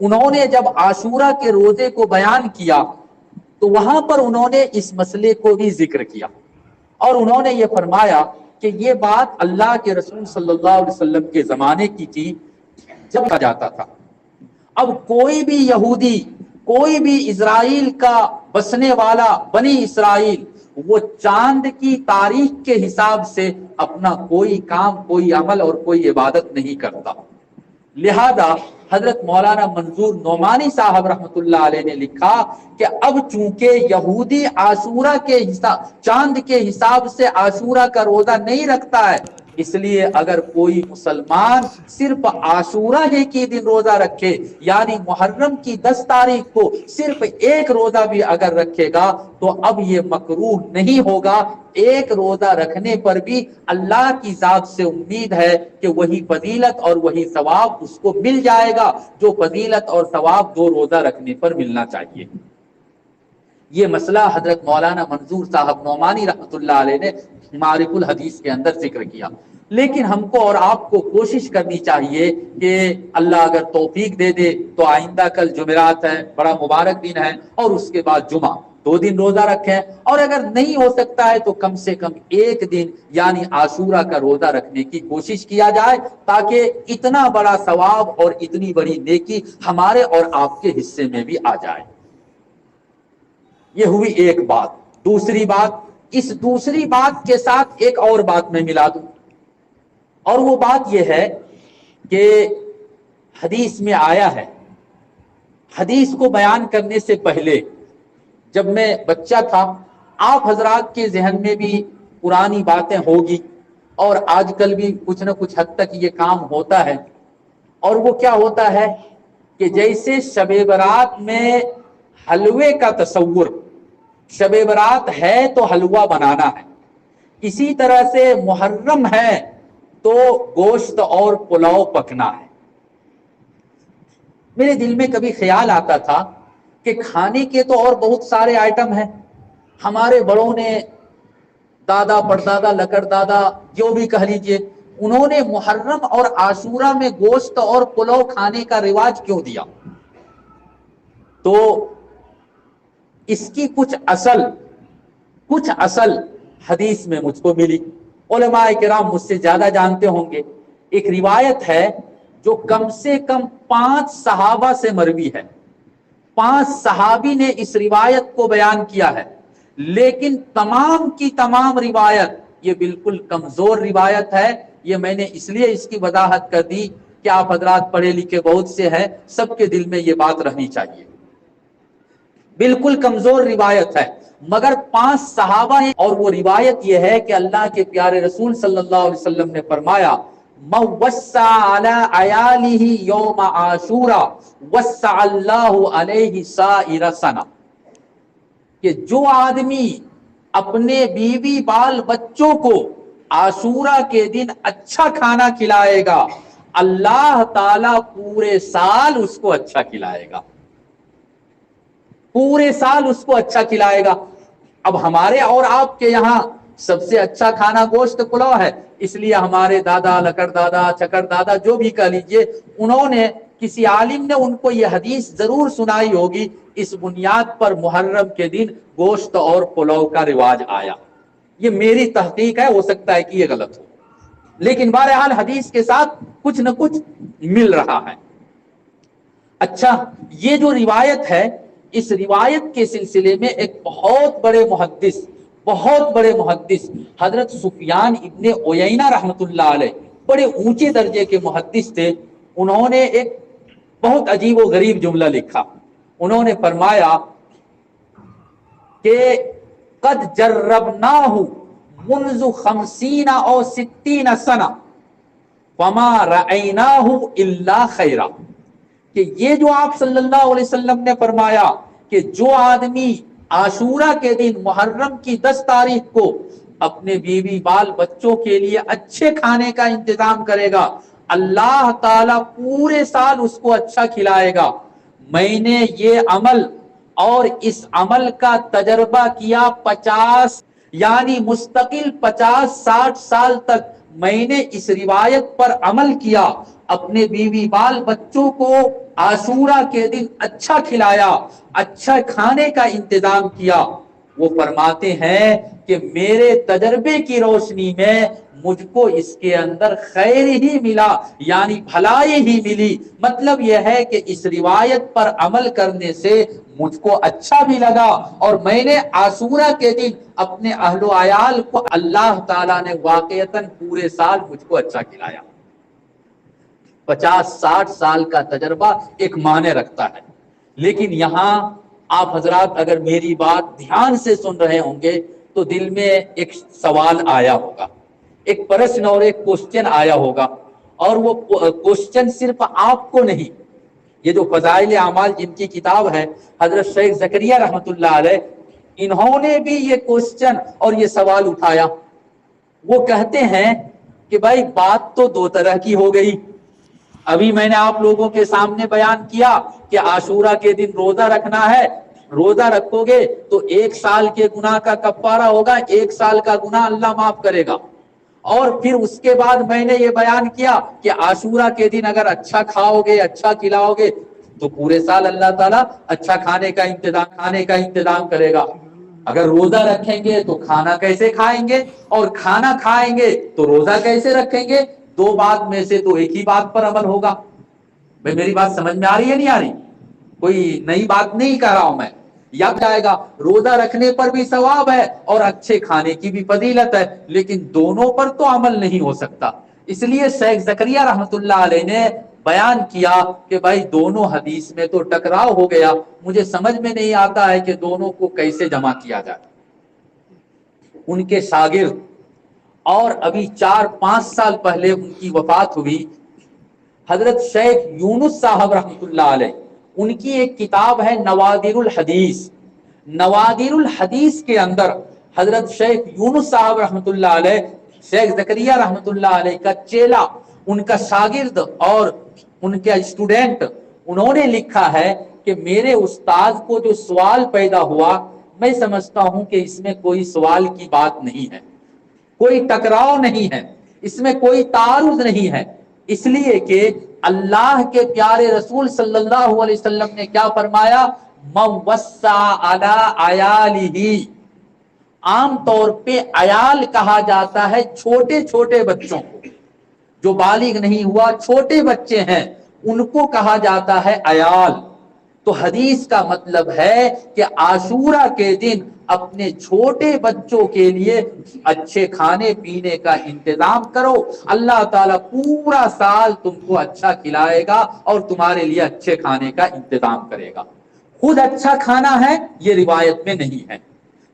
انہوں نے جب عاشورہ کے روزے کو بیان کیا تو وہاں پر انہوں نے اس مسئلے کو بھی ذکر کیا، اور انہوں نے یہ فرمایا کہ یہ بات اللہ کے رسول صلی اللہ علیہ وسلم کے زمانے کی تھی جب کہا جاتا تھا، اب کوئی بھی یہودی، کوئی بھی اسرائیل کا بسنے والا بنی اسرائیل وہ چاند کی تاریخ کے حساب سے اپنا کوئی کام، کوئی عمل اور کوئی عبادت نہیں کرتا۔ لہذا حضرت مولانا منظور نعمانی صاحب رحمۃ اللہ علیہ نے لکھا کہ اب چونکہ یہودی عاشورہ کے حساب، چاند کے حساب سے عاشورہ کا روزہ نہیں رکھتا ہے، اس لیے اگر کوئی مسلمان صرف عاشورہ ہی کی دن روزہ رکھے یعنی محرم کی 10 تاریخ کو صرف ایک روزہ بھی اگر رکھے گا تو اب یہ مکروہ نہیں ہوگا۔ ایک روزہ رکھنے پر بھی اللہ کی ذات سے امید ہے کہ وہی فضیلت اور وہی ثواب اس کو مل جائے گا جو فضیلت اور ثواب 2 روزہ رکھنے پر ملنا چاہیے۔ یہ مسئلہ حضرت مولانا منظور صاحب نعمانی رحمۃ اللہ علیہ نے معارف الحدیث کے اندر ذکر کیا۔ لیکن ہم کو اور آپ کو کوشش کرنی چاہیے کہ اللہ اگر توفیق دے دے تو آئندہ کل جمعرات ہے، بڑا مبارک دن ہے، اور اس کے بعد جمعہ، 2 دن روزہ رکھیں، اور اگر نہیں ہو سکتا ہے تو کم سے کم 1 دن یعنی عاشورہ کا روزہ رکھنے کی کوشش کیا جائے، تاکہ اتنا بڑا ثواب اور اتنی بڑی نیکی ہمارے اور آپ کے حصے میں بھی آ جائے۔ یہ ہوئی ایک بات۔ دوسری بات، اس دوسری بات کے ساتھ ایک اور بات میں ملا دوں، اور وہ بات یہ ہے کہ حدیث میں آیا ہے، حدیث کو بیان کرنے سے پہلے جب میں بچہ تھا، آپ حضرات کے ذہن میں بھی پرانی باتیں ہوگی، اور آج کل بھی کچھ نہ کچھ حد تک یہ کام ہوتا ہے، اور وہ کیا ہوتا ہے کہ جیسے شب برات میں حلوے کا تصور، شب برات ہے تو حلوہ بنانا ہے، اسی طرح سے محرم ہے تو گوشت اور پلاؤ پکنا ہے۔ میرے دل میں کبھی خیال آتا تھا کہ کھانے کے تو اور بہت سارے آئٹم ہیں، ہمارے بڑوں نے، دادا پردادا لکڑ دادا جو بھی کہہ لیجئے، انہوں نے محرم اور عاشورہ میں گوشت اور پلاؤ کھانے کا رواج کیوں دیا؟ تو اس کی کچھ اصل حدیث میں مجھ کو ملی، علماء کرام مجھ سے زیادہ جانتے ہوں گے۔ ایک روایت ہے جو کم سے کم 5 صحابہ سے مروی ہے، 5 صحابی نے اس روایت کو بیان کیا ہے، لیکن تمام کی تمام روایت یہ بالکل کمزور روایت ہے۔ یہ میں نے اس لیے اس کی وضاحت کر دی کہ آپ حضرات پڑھے لکھے بہت سے ہیں، سب کے دل میں یہ بات رہنی چاہیے۔ بالکل کمزور روایت ہے، مگر 5 صحابہ ہیں، اور وہ روایت یہ ہے کہ اللہ کے پیارے رسول صلی اللہ علیہ وسلم نے فرمایا، من وسع علی عیالہ یوم عاشورہ وسع اللہ علیہ سائر سنہ، کہ جو آدمی اپنے بیوی بال بچوں کو عاشورہ کے دن اچھا کھانا کھلائے گا، اللہ تعالی پورے سال اس کو اچھا کھلائے گا، پورے سال اس کو اچھا کھلائے گا۔ اب ہمارے اور آپ کے یہاں سب سے اچھا کھانا گوشت پلاؤ ہے، اس لیے ہمارے دادا لکڑ دادا چکر دادا جو بھی کہہ لیجئے، انہوں نے، کسی عالم نے ان کو یہ حدیث ضرور سنائی ہوگی، اس بنیاد پر محرم کے دن گوشت اور پلاؤ کا رواج آیا۔ یہ میری تحقیق ہے، ہو سکتا ہے کہ یہ غلط ہو، لیکن بہرحال حدیث کے ساتھ کچھ نہ کچھ مل رہا ہے۔ اچھا، یہ جو روایت ہے، اس روایت کے سلسلے میں ایک بہت بڑے محدث حضرت سفیان ابن عیینہ رحمت اللہ علیہ، بڑے اونچے درجے کے محدث تھے، انہوں نے ایک بہت عجیب و غریب جملہ لکھا۔ انہوں نے فرمایا کہ قد جربناہ منذ 50 او 60 سنہ فما رأیناہ الا خیرا، کہ یہ جو آپ صلی اللہ علیہ وسلم نے فرمایا کہ جو آدمی عاشورہ کے دن محرم کی 10 تاریخ کو اپنے بیوی بال بچوں کے لیے اچھے کھانے کا انتظام کرے گا، اللہ تعالی پورے سال اس کو اچھا کھلائے گا۔ میں نے یہ عمل اور اس عمل کا تجربہ کیا 50 یعنی مستقل 50-60 سال تک میں نے اس روایت پر عمل کیا، اپنے بیوی بال بچوں کو عاشورہ کے دن اچھا کھلایا، اچھا کھانے کا انتظام کیا۔ وہ فرماتے ہیں کہ میرے تجربے کی روشنی میں مجھ کو اس کے اندر خیر ہی ملا، یعنی بھلائی ہی ملی۔ مطلب یہ ہے کہ اس روایت پر عمل کرنے سے مجھ کو اچھا بھی لگا، اور میں نے عاشورہ کے دن اپنے اہل و عیال کو اللہ تعالیٰ نے واقعتاً پورے سال مجھ کو اچھا کھلایا۔ 50-60 سال کا تجربہ ایک معنی رکھتا ہے، لیکن یہاں آپ حضرات اگر میری بات دھیان سے سن رہے ہوں گے تو دل میں ایک سوال آیا ہوگا، ایک پرشن اور ایک کوشچن آیا ہوگا، اور وہ کوشچن صرف آپ کو نہیں، یہ جو فضائل اعمال جن کی کتاب ہے حضرت شیخ زکریا رحمت اللہ علیہ، انہوں نے بھی یہ کوشچن اور یہ سوال اٹھایا۔ وہ کہتے ہیں کہ بھائی بات تو 2 طرح کی ہو گئی، ابھی میں نے آپ لوگوں کے سامنے بیان کیا کہ عاشورہ کے دن روزہ رکھنا ہے، روزہ رکھو گے تو 1 سال کے گناہ کا کفارہ ہوگا، 1 سال کا گناہ اللہ معاف کرے گا، اور پھر اس کے بعد میں نے یہ بیان کیا کہ عاشورہ کے دن اگر اچھا کھاؤ گے، اچھا کھلاؤ گے تو پورے سال اللہ تعالیٰ اچھا کھانے کا انتظام کرے گا۔ اگر روزہ رکھیں گے تو کھانا کیسے کھائیں گے، اور کھانا کھائیں گے تو روزہ کیسے رکھیں گے؟ دو بات میں سے تو ایک ہی بات پر عمل ہوگا۔ بھائی میری بات سمجھ میں آ رہی ہے نہیں آ رہی؟ کوئی نئی بات نہیں کہہ رہا ہوں میں، یاد جائے گا روزہ رکھنے پر بھی ثواب ہے اور اچھے کھانے کی بھی فضیلت ہے، لیکن دونوں پر تو عمل نہیں ہو سکتا۔ اس لیے شیخ زکریا رحمت اللہ علیہ نے بیان کیا کہ بھائی دونوں حدیث میں تو ٹکراؤ ہو گیا، مجھے سمجھ میں نہیں آتا ہے کہ دونوں کو کیسے جمع کیا جائے۔ ان کے شاگرد اور ابھی 4-5 سال پہلے ان کی وفات ہوئی حضرت شیخ یونس صاحب رحمت اللہ علیہ، ان کی ایک کتاب ہے نوادر الحدیث۔ نوادر الحدیث کے اندر حضرت شیخ یونس صاحب رحمت اللہ علیہ، شیخ زکریا رحمت اللہ علیہ کا چیلا، ان کا شاگرد اور ان کا اسٹوڈنٹ، انہوں نے لکھا ہے کہ میرے استاد کو جو سوال پیدا ہوا، میں سمجھتا ہوں کہ اس میں کوئی سوال کی بات نہیں ہے، کوئی ٹکراؤ نہیں ہے، اس میں کوئی تعارض نہیں ہے، اس لیے کہ اللہ کے پیارے رسول صلی اللہ علیہ وسلم نے کیا فرمایا؟ من وسع علی عیالہ، عام طور پہ عیال کہا جاتا ہے چھوٹے چھوٹے بچوں کو، جو بالغ نہیں ہوا چھوٹے بچے ہیں ان کو کہا جاتا ہے عیال۔ تو حدیث کا مطلب ہے کہ عاشورہ کے دن اپنے چھوٹے بچوں کے لیے اچھے کھانے پینے کا انتظام کرو، اللہ تعالیٰ پورا سال تم کو اچھا کھلائے گا اور تمہارے لیے اچھے کھانے کا انتظام کرے گا۔ خود اچھا کھانا ہے یہ روایت میں نہیں ہے۔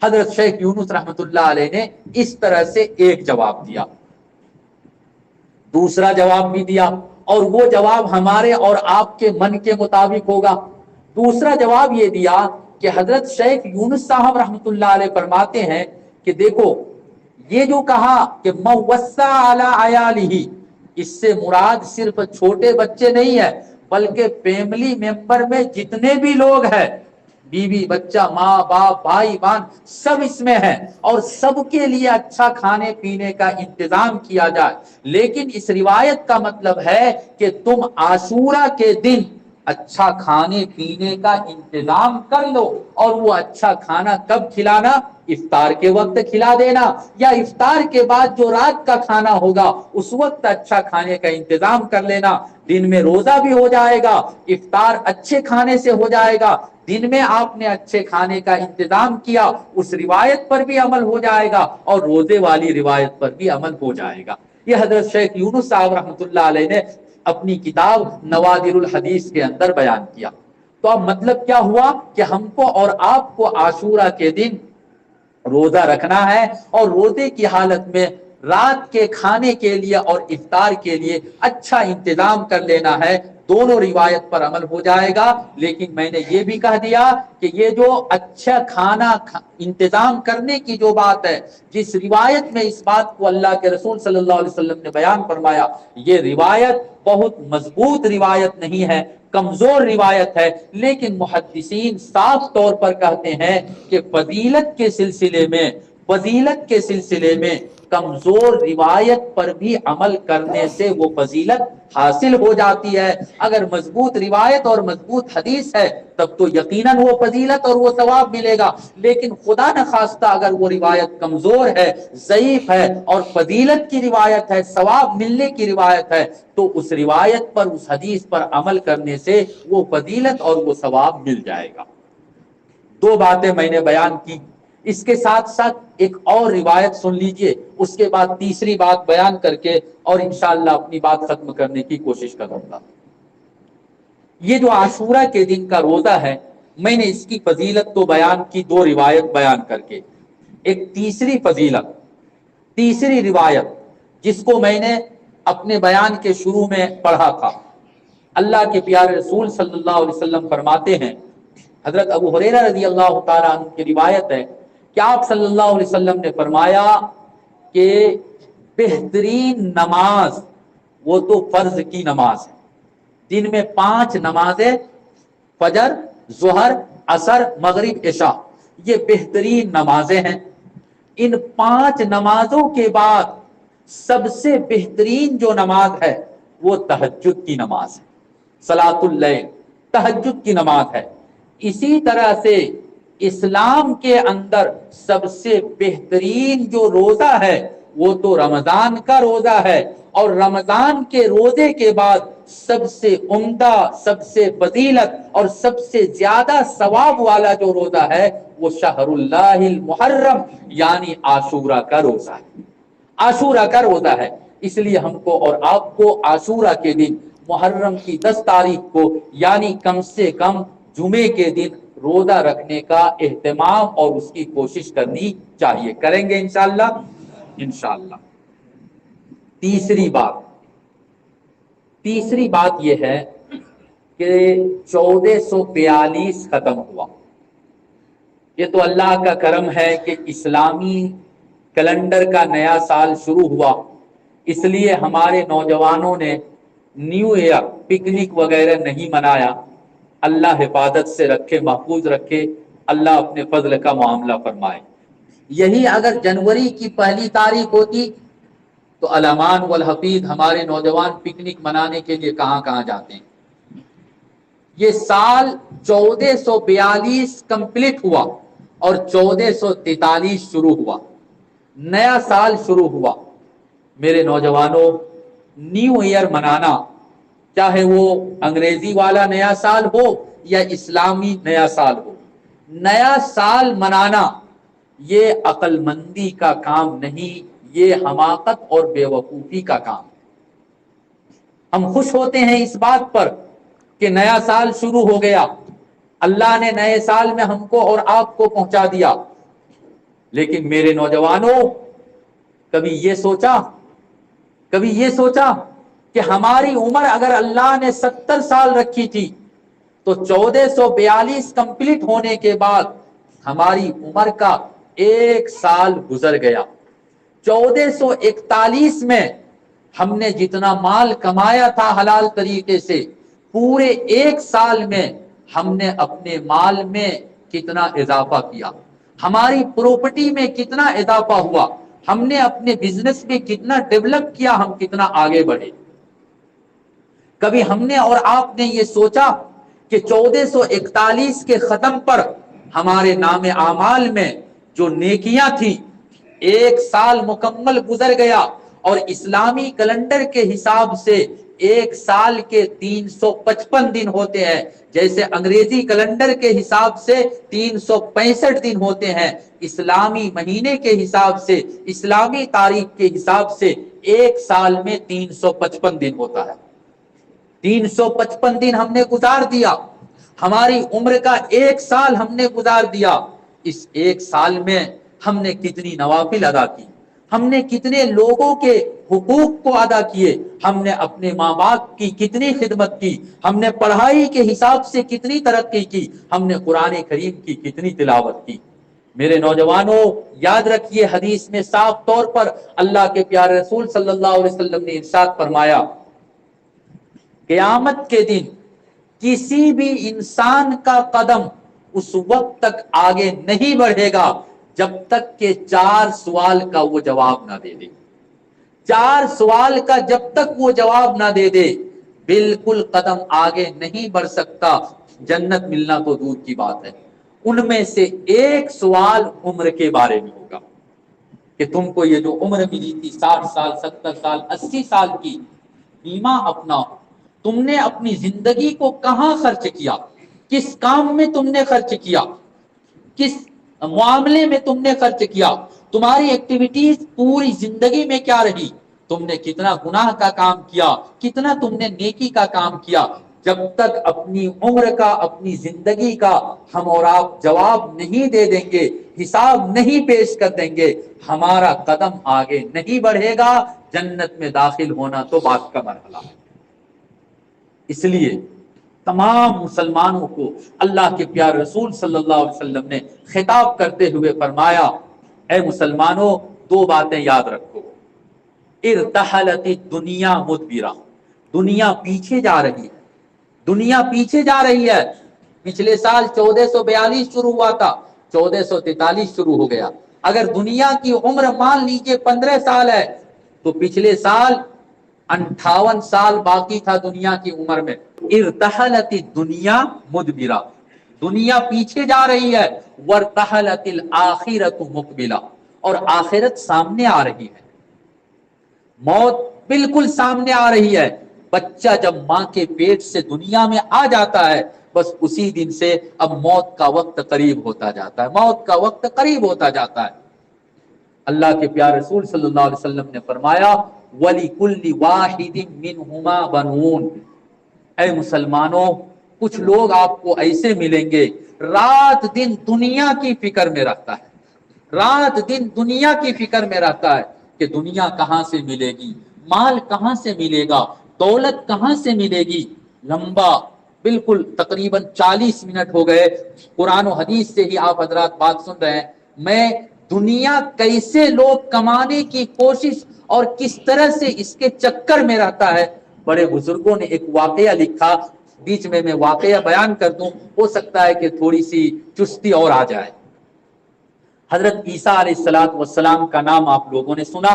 حضرت شیخ یونس رحمت اللہ علیہ نے اس طرح سے ایک جواب دیا، دوسرا جواب بھی دیا، اور وہ جواب ہمارے اور آپ کے من کے مطابق ہوگا۔ دوسرا جواب یہ دیا کہ حضرت شیخ یونس صاحب رحمت اللہ علیہ فرماتے ہیں کہ دیکھو یہ جو کہا کہ موسع علی عیالہ، اس سے مراد صرف چھوٹے بچے نہیں ہے بلکہ فیملی ممبر میں جتنے بھی لوگ ہیں، بیوی بچہ ماں باپ بھائی بہن سب اس میں ہیں، اور سب کے لیے اچھا کھانے پینے کا انتظام کیا جائے۔ لیکن اس روایت کا مطلب ہے کہ تم عاشورہ کے دن اچھا کھانے پینے کا انتظام کر لو، اور وہ اچھا کھانا کب کھلانا؟ افطار کے وقت کھلا دینا، یا افطار کے بعد جو رات کا کھانا ہوگا اس وقت اچھا کھانے کا انتظام کر لینا۔ دن میں روزہ بھی ہو جائے گا، افطار اچھے کھانے سے ہو جائے گا، دن میں آپ نے اچھے کھانے کا انتظام کیا، اس روایت پر بھی عمل ہو جائے گا اور روزے والی روایت پر بھی عمل ہو جائے گا۔ یہ حضرت شیخ یونس صاحب رحمت اللہ علیہ نے اپنی کتاب نوادر الحدیث کے اندر بیان کیا۔ تو اب مطلب کیا ہوا کہ ہم کو اور آپ کو عاشورہ کے دن روزہ رکھنا ہے، اور روزے کی حالت میں رات کے کھانے کے لیے اور افطار کے لیے اچھا انتظام کر لینا ہے۔ دونوں روایت پر عمل ہو جائے گا، لیکن میں نے یہ بھی کہہ دیا کہ یہ جو اچھا کھانا انتظام کرنے کی جو بات ہے، جس روایت میں اس بات کو اللہ کے رسول صلی اللہ علیہ وسلم نے بیان فرمایا، یہ روایت بہت مضبوط روایت نہیں ہے، کمزور روایت ہے، لیکن محدثین صاف طور پر کہتے ہیں کہ فضیلت کے سلسلے میں کمزور روایت پر بھی عمل کرنے سے وہ فضیلت حاصل ہو جاتی ہے۔ اگر مضبوط روایت اور مضبوط حدیث ہے تب تو یقیناً وہ فضیلت اور وہ ثواب ملے گا، لیکن خدا نخواستہ اگر وہ روایت کمزور ہے، ضعیف ہے اور فضیلت کی روایت ہے، ثواب ملنے کی روایت ہے، تو اس روایت پر، اس حدیث پر عمل کرنے سے وہ فضیلت اور وہ ثواب مل جائے گا۔ دو باتیں میں نے بیان کی، اس کے ساتھ ساتھ ایک اور روایت سن لیجئے، اس کے بعد تیسری بات بیان کر کے اور انشاءاللہ اپنی بات ختم کرنے کی کوشش کروں گا۔ یہ جو عاشورہ کے دن کا روزہ ہے، میں نے اس کی فضیلت تو بیان کی دو روایت بیان کر کے، ایک تیسری فضیلت، تیسری روایت جس کو میں نے اپنے بیان کے شروع میں پڑھا تھا، اللہ کے پیارے رسول صلی اللہ علیہ وسلم فرماتے ہیں، حضرت ابو ہریرہ رضی اللہ تعالیٰ عنہ کی روایت ہے کہ آپ صلی اللہ علیہ وسلم نے فرمایا کہ بہترین نماز وہ تو فرض کی نماز ہے۔ دن میں 5 نمازیں، فجر، ظہر، عصر، مغرب، عشاء، یہ بہترین نمازیں ہیں۔ ان 5 نمازوں کے بعد سب سے بہترین جو نماز ہے وہ تہجد کی نماز ہے، صلاۃ اللیل، تہجد کی نماز ہے۔ اسی طرح سے اسلام کے اندر سب سے بہترین جو روزہ ہے وہ تو رمضان کا روزہ ہے، اور رمضان کے روزے کے بعد سب سے عمدہ، سب سے فضیلت اور سب سے زیادہ ثواب والا جو روزہ ہے وہ شہر اللہ المحرم یعنی عاشورہ کا روزہ ہے، عاشورہ کا روزہ ہے۔ اس لیے ہم کو اور آپ کو عاشورہ کے دن، محرم کی 10 تاریخ کو یعنی کم سے کم جمعے کے دن روزہ رکھنے کا اہتمام اور اس کی کوشش کرنی چاہیے۔ کریں گے انشاءاللہ؟ انشاءاللہ۔ تیسری بات یہ ہے کہ 1442 ختم ہوا۔ یہ تو اللہ کا کرم ہے کہ اسلامی کیلنڈر کا نیا سال شروع ہوا، اس لیے ہمارے نوجوانوں نے نیو ایئر پکنک وغیرہ نہیں منایا۔ اللہ حفاظت سے رکھے، محفوظ رکھے، اللہ اپنے فضل کا معاملہ فرمائے۔ یہی اگر جنوری کی 1 تاریخ ہوتی تو الامان والحفیظ ہمارے نوجوان پکنک منانے کے لیے کہاں کہاں جاتے ہیں۔ یہ سال 1442 کمپلیٹ ہوا اور 1443 شروع ہوا، نیا سال شروع ہوا۔ میرے نوجوانوں، نیو ایئر منانا، چاہے وہ انگریزی والا نیا سال ہو یا اسلامی نیا سال ہو، نیا سال منانا یہ عقل مندی کا کام نہیں، یہ حماقت اور بے وقوفی کا کام ہے۔ ہم خوش ہوتے ہیں اس بات پر کہ نیا سال شروع ہو گیا، اللہ نے نئے سال میں ہم کو اور آپ کو پہنچا دیا، لیکن میرے نوجوانوں، کبھی یہ سوچا کہ ہماری عمر اگر اللہ نے 70 سال رکھی تھی تو 1442 کمپلیٹ ہونے کے بعد ہماری عمر کا 1 سال گزر گیا۔ 1441 میں ہم نے جتنا مال کمایا تھا حلال طریقے سے، پورے 1 سال میں ہم نے اپنے مال میں کتنا اضافہ کیا، ہماری پراپرٹی میں کتنا اضافہ ہوا، ہم نے اپنے بزنس میں کتنا ڈیولپ کیا، ہم کتنا آگے بڑھے۔ کبھی ہم نے اور آپ نے یہ سوچا کہ 1441 کے ختم پر ہمارے نام اعمال میں جو نیکیاں تھی، 1 سال مکمل گزر گیا، اور اسلامی کیلنڈر کے حساب سے 1 سال کے 355 دن ہوتے ہیں، جیسے انگریزی کیلنڈر کے حساب سے 365 دن ہوتے ہیں، اسلامی مہینے کے حساب سے، اسلامی تاریخ کے حساب سے 1 سال میں 355 دن ہوتا ہے۔ 355 دن ہم نے گزار دیا، ہماری عمر کا 1 سال ہم نے گزار دیا۔ اس 1 سال میں ہم نے کتنی نوافل ادا کی، ہم نے کتنے لوگوں کے حقوق کو ادا کیے، ہم نے اپنے ماں باپ کی کتنی خدمت کی، ہم نے پڑھائی کے حساب سے کتنی ترقی کی، ہم نے قرآن کریم کی کتنی تلاوت کی۔ میرے نوجوانوں، یاد رکھیے، حدیث میں صاف طور پر اللہ کے پیارے رسول صلی اللہ علیہ وسلم نے ارشاد فرمایا، قیامت کے دن کسی بھی انسان کا قدم اس وقت تک آگے نہیں بڑھے گا جب تک کہ 4 سوال کا وہ جواب نہ دے دے۔ 4 سوال کا جب تک وہ جواب نہ دے دے، بالکل قدم آگے نہیں بڑھ سکتا، جنت ملنا تو دور کی بات ہے۔ ان میں سے ایک سوال عمر کے بارے میں ہوگا کہ تم کو یہ جو عمر ملی تھی 60 سال، 70 سال، 80 سال کی، بیمہ اپنا ہو، تم نے اپنی زندگی کو کہاں خرچ کیا، کس کام میں تم نے خرچ کیا، کس معاملے میں تم نے خرچ کیا، تمہاری ایکٹیویٹیز پوری زندگی میں کیا رہی، تم نے کتنا گناہ کا کام کیا، کتنا تم نے نیکی کا کام کیا۔ جب تک اپنی عمر کا، اپنی زندگی کا ہم اور آپ جواب نہیں دے دیں گے، حساب نہیں پیش کر دیں گے، ہمارا قدم آگے نہیں بڑھے گا، جنت میں داخل ہونا تو بات کا مرحلہ ہے۔ اس لیے تمام مسلمانوں کو اللہ کے پیارے رسول صلی اللہ علیہ وسلم نے خطاب کرتے ہوئے فرمایا، اے مسلمانوں، 2 باتیں یاد رکھو۔ ارتحلت الدنیا مدبرہ، دنیا پیچھے جا رہی ہے، دنیا پیچھے جا رہی ہے۔ پچھلے سال 1442 شروع ہوا تھا، 1443 شروع ہو گیا۔ اگر دنیا کی عمر مان لیجیے 15 سال ہے تو پچھلے سال 58 سال باقی تھا دنیا کی عمر میں. ارتحلت الدنیا مدبرہ، دنیا پیچھے جا رہی ہے. ورتحلت الآخرۃ مقبلہ، اور آخرت سامنے آ رہی ہے. موت بالکل سامنے آ رہی ہے. بچہ جب ماں کے پیٹ سے دنیا میں آ جاتا ہے بس اسی دن سے اب موت کا وقت قریب ہوتا جاتا ہے، موت کا وقت قریب ہوتا جاتا ہے. اللہ کے پیارے رسول صلی اللہ علیہ وسلم نے فرمایا وَلِكُلِّ وَاحِدٍ مِّنْهُمَا بَنُونَ، اے مسلمانوں کچھ لوگ آپ کو ایسے ملیں گے رات دن دنیا کی فکر میں رہتا ہے، رات دن دنیا کی فکر میں رہتا ہے کہ دنیا کہاں سے ملے گی، مال کہاں سے ملے گا، دولت کہاں سے ملے گی. لمبا بالکل تقریباً 40 منٹ ہو گئے قرآن و حدیث سے ہی آپ حضرات بات سن رہے ہیں. میں دنیا کیسے لوگ کمانے کی کوشش اور کس طرح سے اس کے چکر میں رہتا ہے، بڑے بزرگوں نے ایک واقعہ لکھا، بیچ میں واقعہ بیان کر دوں، ہو سکتا ہے کہ تھوڑی سی چستی اور آ جائے. حضرت عیسیٰ علیہ السلام کا نام آپ لوگوں نے سنا.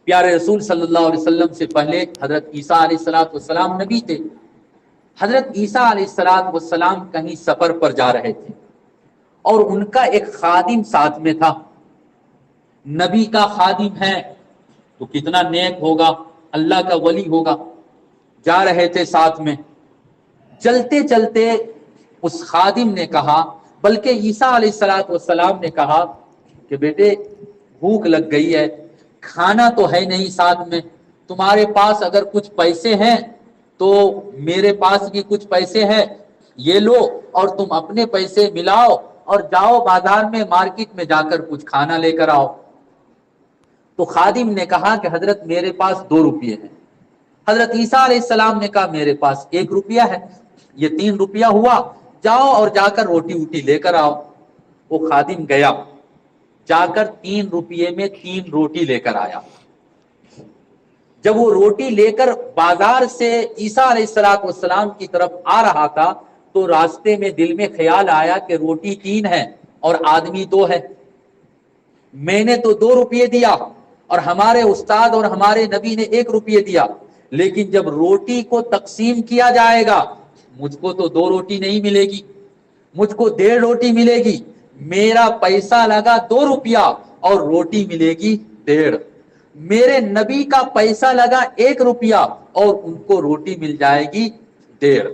پیارے رسول صلی اللہ علیہ وسلم سے پہلے حضرت عیسیٰ علیہ السلام نبی تھے. حضرت عیسیٰ علیہ السلام کہیں سفر پر جا رہے تھے اور ان کا ایک خادم ساتھ میں تھا. نبی کا خادم ہے تو کتنا نیک ہوگا، اللہ کا ولی ہوگا. جا رہے تھے ساتھ میں، چلتے چلتے اس خادم نے کہا، بلکہ عیسیٰ علیہ السلام نے کہا کہ بیٹے بھوک لگ گئی ہے، کھانا تو ہے نہیں ساتھ میں، تمہارے پاس اگر کچھ پیسے ہیں تو میرے پاس بھی کچھ پیسے ہیں، یہ لو اور تم اپنے پیسے ملاؤ اور جاؤ بازار میں مارکیٹ میں جا کر کچھ کھانا لے کر آؤ. تو خادم نے کہا کہ حضرت میرے پاس 2 روپے ہیں. حضرت عیسیٰ علیہ السلام نے کہا میرے پاس 1 روپیہ ہے، یہ 3 روپیہ ہوا، جاؤ اور جا کر روٹی ووٹی لے کر آؤ. وہ خادم گیا، جا کر 3 روپیے میں 3 روٹی لے کر آیا. جب وہ روٹی لے کر بازار سے عیسیٰ علیہ السلام کی طرف آ رہا تھا تو راستے میں دل میں خیال آیا کہ روٹی 3 ہے اور آدمی 2 ہے. میں نے تو 2 روپیے دیا اور ہمارے استاد اور ہمارے نبی نے 1 روپیے دیا، لیکن جب روٹی کو تقسیم کیا جائے گا مجھ کو تو 2 روٹی نہیں ملے گی، مجھ کو 1.5 روٹی ملے گی. میرا پیسہ لگا 2 روپیہ اور روٹی ملے گی 1.5. میرے نبی کا پیسہ لگا 1 روپیہ اور ان کو روٹی مل جائے گی 1.5.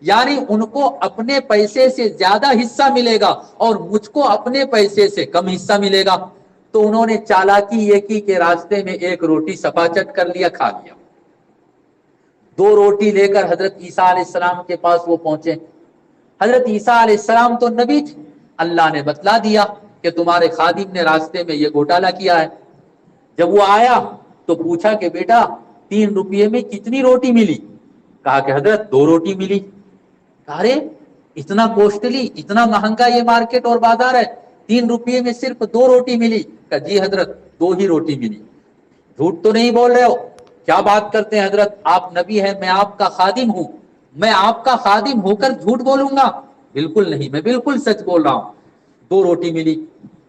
یعنی ان کو اپنے پیسے سے زیادہ حصہ ملے گا اور مجھ کو اپنے پیسے سے کم حصہ ملے گا. تو انہوں نے چالاکی یہ کی کہ راستے میں 1 روٹی سپاچٹ کر لیا، کھا لیا. 2 روٹی لے کر حضرت عیسیٰ علیہ السلام کے پاس وہ پہنچے. حضرت عیسیٰ علیہ السلام تو نبی تھے، اللہ نے بتلا دیا کہ تمہارے خادم نے راستے میں یہ گھوٹالہ کیا ہے. جب وہ آیا تو پوچھا کہ بیٹا 3 روپیے میں کتنی روٹی ملی؟ کہا کہ حضرت 2 روٹی ملی. ارے اتنا کوسٹلی، اتنا مہنگا یہ مارکیٹ اور بازار ہے، 3 روپیے میں صرف 2 روٹی ملی؟ کہا جی حضرت 2 ہی روٹی ملی. جھوٹ تو نہیں بول رہے ہو؟ کیا بات کرتے ہیں حضرت، آپ نبی ہیں، میں آپ کا خادم ہوں، میں آپ کا خادم ہو کر جھوٹ بولوں گا؟ بالکل نہیں، میں بالکل سچ بول رہا ہوں، 2 روٹی ملی.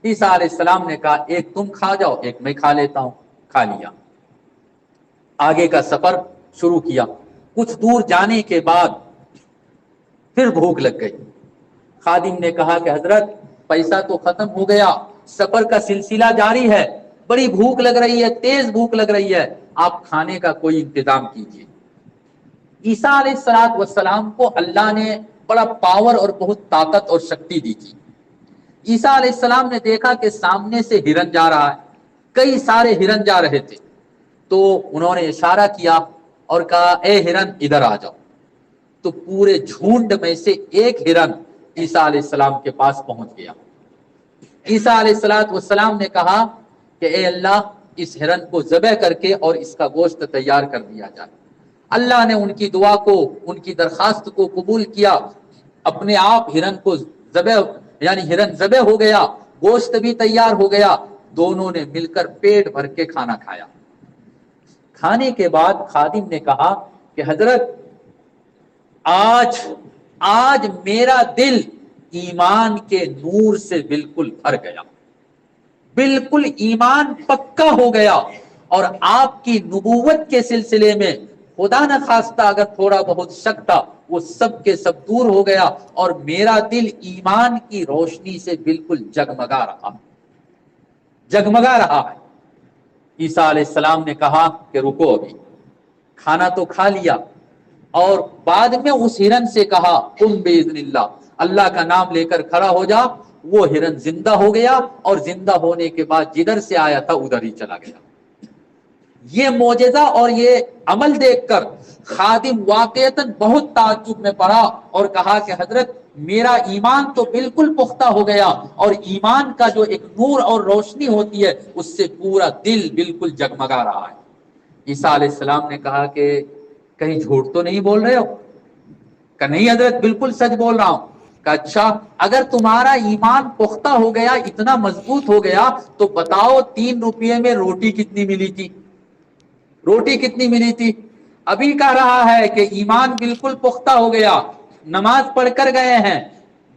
عیسیٰ علیہ السلام نے کہا 1 تم کھا جاؤ 1 میں کھا لیتا ہوں. کھا لیا. آگے کا سفر شروع کیا. کچھ دور جانے کے بعد پھر بھوک لگ گئی. خادم نے کہا کہ حضرت پیسہ تو ختم ہو گیا، سفر کا سلسلہ جاری ہے، بڑی بھوک لگ رہی ہے، تیز بھوک لگ رہی ہے، آپ کھانے کا کوئی انتظام کیجیے. عیسیٰ علیہ السلام کو اللہ نے بڑا پاور اور بہت طاقت اور شکتی دی تھی. عیسیٰ علیہ السلام نے دیکھا کہ سامنے سے ہرن جا رہا ہے، کئی سارے ہرن جا رہے تھے، تو انہوں نے اشارہ کیا اور کہا اے ہرن ادھر آ جاؤ. تو پورے جھونڈ میں سے 1 ہرن عیسیٰ علیہ السلام کے پاس پہنچ گیا. عیسیٰ علیہ السلام نے کہا کہ اے اللہ اس ہرن کو ذبح کر کے اور اس کا گوشت تیار کر دیا جائے. اللہ نے ان کی دعا کو، ان کی درخواست کو قبول کیا. اپنے آپ ہرن کو ذبح، یعنی ہرن ذبح ہو گیا، گوشت بھی تیار ہو گیا. دونوں نے مل کر پیٹ بھر کے کھانا کھایا. کھانے کے بعد خادم نے کہا کہ حضرت آج میرا دل ایمان کے نور سے بالکل بھر گیا، بالکل ایمان پکا ہو گیا. اور آپ کی نبوت کے سلسلے میں خدا نہ خواستہ اگر تھوڑا بہت شک تھا وہ سب کے سب دور ہو گیا، اور میرا دل ایمان کی روشنی سے بالکل جگمگا رہا ہے۔ عیسیٰ علیہ السلام نے کہا کہ رکو، ابھی کھانا تو کھا لیا، اور بعد میں اس ہرن سے کہا قم باذن اللہ، اللہ کا نام لے کر کھڑا ہو جا۔ وہ ہرن زندہ ہو گیا، اور زندہ ہونے کے بعد جدھر سے آیا تھا ادھر ہی چلا گیا۔ یہ معجزہ اور یہ عمل دیکھ کر خادم واقعتاً بہت تعجب میں پڑا اور کہا کہ حضرت میرا ایمان تو بالکل پختہ ہو گیا، اور ایمان کا جو ایک نور اور روشنی ہوتی ہے اس سے پورا دل بالکل جگمگا رہا ہے۔ عیسیٰ علیہ السلام نے کہا کہ کہیں جھوٹ تو نہیں بول رہے ہو؟ کہ نہیں حضرت، بالکل سچ بول رہا ہوں۔ کہ اچھا، اگر تمہارا ایمان پختہ ہو گیا، اتنا مضبوط ہو گیا، تو بتاؤ 3 روپے میں روٹی کتنی ملی تھی؟ روٹی کتنی ملی تھی؟ ابھی کہہ رہا ہے کہ ایمان بالکل پختہ ہو گیا، نماز پڑھ کر گئے ہیں،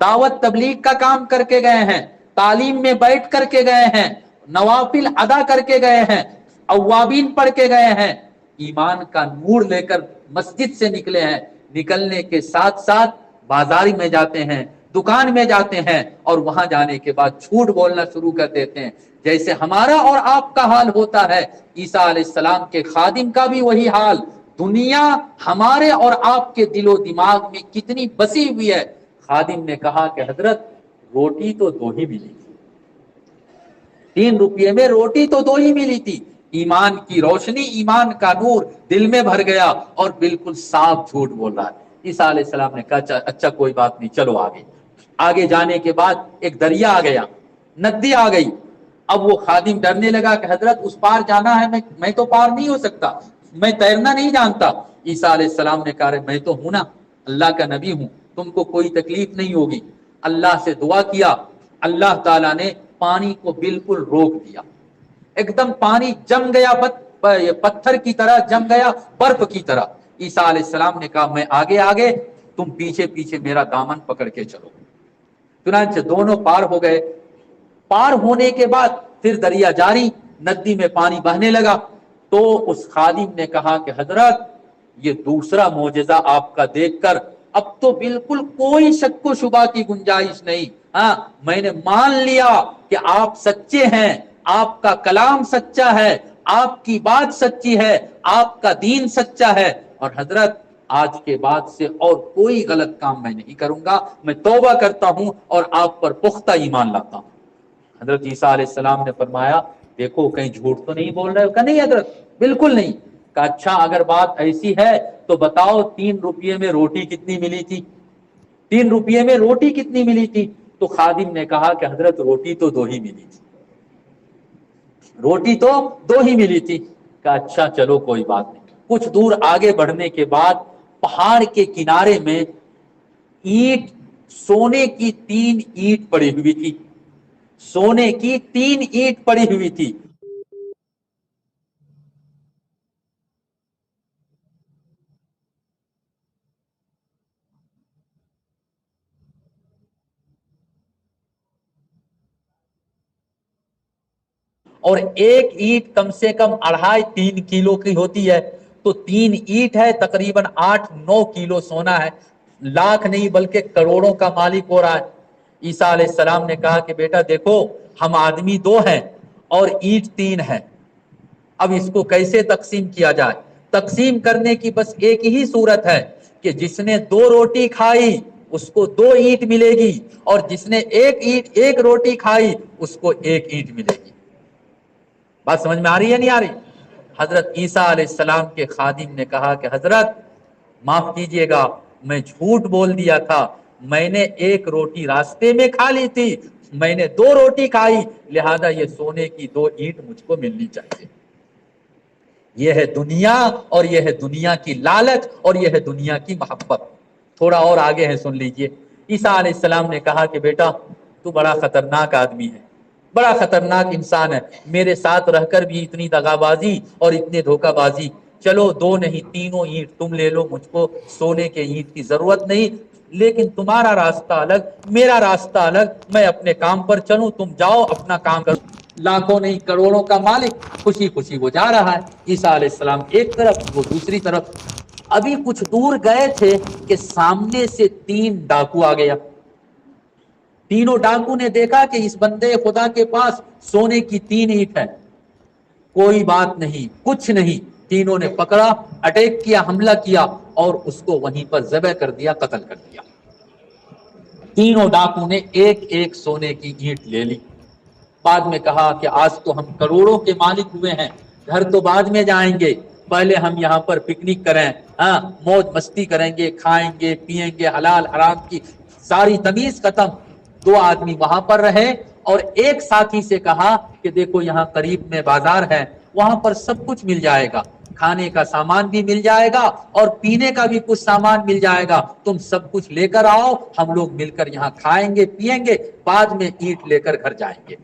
دعوت تبلیغ کا کام کر کے گئے ہیں، تعلیم میں بیٹھ کر کے گئے ہیں، نوافل ادا کر کے گئے ہیں، اوابین پڑھ کے گئے ہیں، ایمان کا نور لے کر مسجد سے نکلے ہیں، نکلنے کے ساتھ ساتھ بازار میں جاتے ہیں، دکان میں جاتے ہیں، اور وہاں جانے کے بعد جھوٹ بولنا شروع کر دیتے ہیں، جیسے ہمارا اور آپ کا حال ہوتا ہے۔ عیسیٰ علیہ السلام کے خادم کا بھی وہی حال۔ دنیا ہمارے اور آپ کے دل و دماغ میں کتنی بسی ہوئی ہے۔ خادم نے کہا کہ حضرت روٹی تو 2 ہی ملی تھی، 3 روپے میں روٹی تو 2 ہی ملی تھی۔ ایمان کی روشنی، ایمان کا نور دل میں بھر گیا، اور بالکل صاف جھوٹ بول رہا ہے۔ عیسیٰ علیہ السلام نے کہا اچھا کوئی بات نہیں، چلو آگے جانے کے بعد ایک دریا آ گیا، ندی آ گئی۔ اب وہ خادم ڈرنے لگا کہ حضرت اس پار جانا ہے، میں تو پار نہیں ہو سکتا، میں تیرنا نہیں جانتا۔ عیسیٰ علیہ السلام نے کہا میں تو ہوں نا، اللہ کا نبی ہوں، تم کو کوئی تکلیف نہیں ہوگی۔ اللہ سے دعا کیا، اللہ تعالیٰ نے پانی کو بالکل روک دیا، ایک دم پانی جم گیا، پتھر کی طرح جم گیا، برف کی طرح۔ عیسیٰ علیہ السلام نے کہا میں آگے آگے، تم پیچھے پیچھے میرا دامن پکڑ کے چلو۔ چنانچہ دونوں پار ہو گئے۔ پار ہونے کے بعد پھر دریا جاری، ندی میں پانی بہنے لگا۔ تو اس خادم نے کہا کہ حضرت یہ دوسرا معجزہ آپ کا دیکھ کر اب تو بالکل کوئی شک و شبہ کی گنجائش نہیں، ہاں میں نے مان لیا کہ آپ سچے ہیں، آپ کا کلام سچا ہے، آپ کی بات سچی ہے، آپ کا دین سچا ہے، اور حضرت آج کے بعد سے اور کوئی غلط کام میں نہیں کروں گا، میں توبہ کرتا ہوں اور آپ پر پختہ ایمان لاتا ہوں۔ حضرت عیسیٰ علیہ السلام نے فرمایا دیکھو کہیں جھوٹ تو نہیں بول رہے ہو؟ کہ نہیں حضرت بالکل نہیں۔ کہ اچھا اگر بات ایسی ہے تو بتاؤ 3 روپے میں روٹی کتنی ملی تھی؟ 3 روپے میں روٹی کتنی ملی تھی؟ تو خادم نے کہا کہ حضرت روٹی تو 2 ہی ملی تھی، روٹی تو 2 ہی ملی تھی۔ کہ اچھا چلو کوئی بات نہیں۔ کچھ دور آگے بڑھنے کے بعد پہاڑ کے کنارے میں اینٹ، سونے کی 3 اینٹ پڑی ہوئی تھی، سونے کی 3 اینٹ پڑی ہوئی تھی۔ اور ایک اینٹ کم سے کم 2.5-3 کلو کی ہوتی ہے، تو 3 اینٹ ہے، تقریباً 8-9 کلو سونا ہے۔ لاکھ نہیں بلکہ کروڑوں کا مالک ہو رہا ہے۔ عیسیٰ علیہ السلام نے کہا کہ بیٹا دیکھو ہم آدمی 2 ہیں اور اینٹ 3 ہے، اب اس کو کیسے تقسیم کیا جائے؟ تقسیم کرنے کی بس ایک ہی صورت ہے کہ جس نے 2 روٹی کھائی اس کو 2 اینٹ ملے گی، اور جس نے ایک روٹی کھائی اس کو 1 اینٹ ملے گی۔ بات سمجھ میں آ رہی ہے نہیں آ رہی؟ حضرت عیسیٰ علیہ السلام کے خادم نے کہا کہ حضرت معاف کیجئے گا، میں جھوٹ بول دیا تھا، میں نے 1 روٹی راستے میں کھا لی تھی، میں نے 2 روٹی کھائی، لہذا یہ سونے کی 2 اینٹ مجھ کو ملنی چاہیے۔ یہ ہے دنیا، اور یہ ہے دنیا کی لالچ، اور یہ ہے دنیا کی محبت۔ تھوڑا اور آگے ہے، سن لیجئے۔ عیسیٰ علیہ السلام نے کہا کہ بیٹا تو بڑا خطرناک آدمی ہے، بڑا خطرناک انسان ہے، میرے ساتھ رہ کر بھی اتنی دغا بازی اور اتنے دھوکہ بازی، چلو 2 نہیں 3 اینٹ تم لے لو، مجھ کو سونے کے اینٹ کی ضرورت نہیں، لیکن تمہارا راستہ الگ، میرا راستہ الگ، میں اپنے کام پر چلوں، تم جاؤ اپنا کام کرو۔ لاکھوں نہیں کروڑوں کا مالک، خوشی خوشی وہ جا رہا ہے، عیسیٰ علیہ السلام ایک طرف وہ دوسری طرف۔ ابھی کچھ دور گئے تھے کہ سامنے سے 3 ڈاکو آ گیا۔ تینوں ڈاکو نے دیکھا کہ اس بندے خدا کے پاس سونے کی 3 اینٹ ہے، کوئی بات نہیں، کچھ نہیں۔ تینوں نے پکڑا، اٹیک کیا، حملہ کیا اور اس کو وہیں پر ذبح کر دیا، قتل کر دیا۔ تینوں ڈاکو نے ایک ایک سونے کی اینٹ لے لی۔ بعد میں کہا کہ آج تو ہم کروڑوں کے مالک ہوئے ہیں، گھر تو بعد میں جائیں گے، پہلے ہم یہاں پر پکنک کریں، موج مستی کریں گے، کھائیں گے پیئیں گے، حلال حرام کی ساری تمیز ختم۔ 2 آدمی وہاں پر رہے اور ایک ساتھی سے کہا کہ دیکھو یہاں قریب میں بازار ہے، وہاں پر سب کچھ مل جائے گا، کھانے کا سامان بھی مل جائے گا اور پینے کا بھی کچھ سامان مل جائے گا، تم سب کچھ لے کر آؤ، ہم لوگ مل کر یہاں کھائیں گے پیئیں گے، بعد میں اینٹ لے کر گھر جائیں گے۔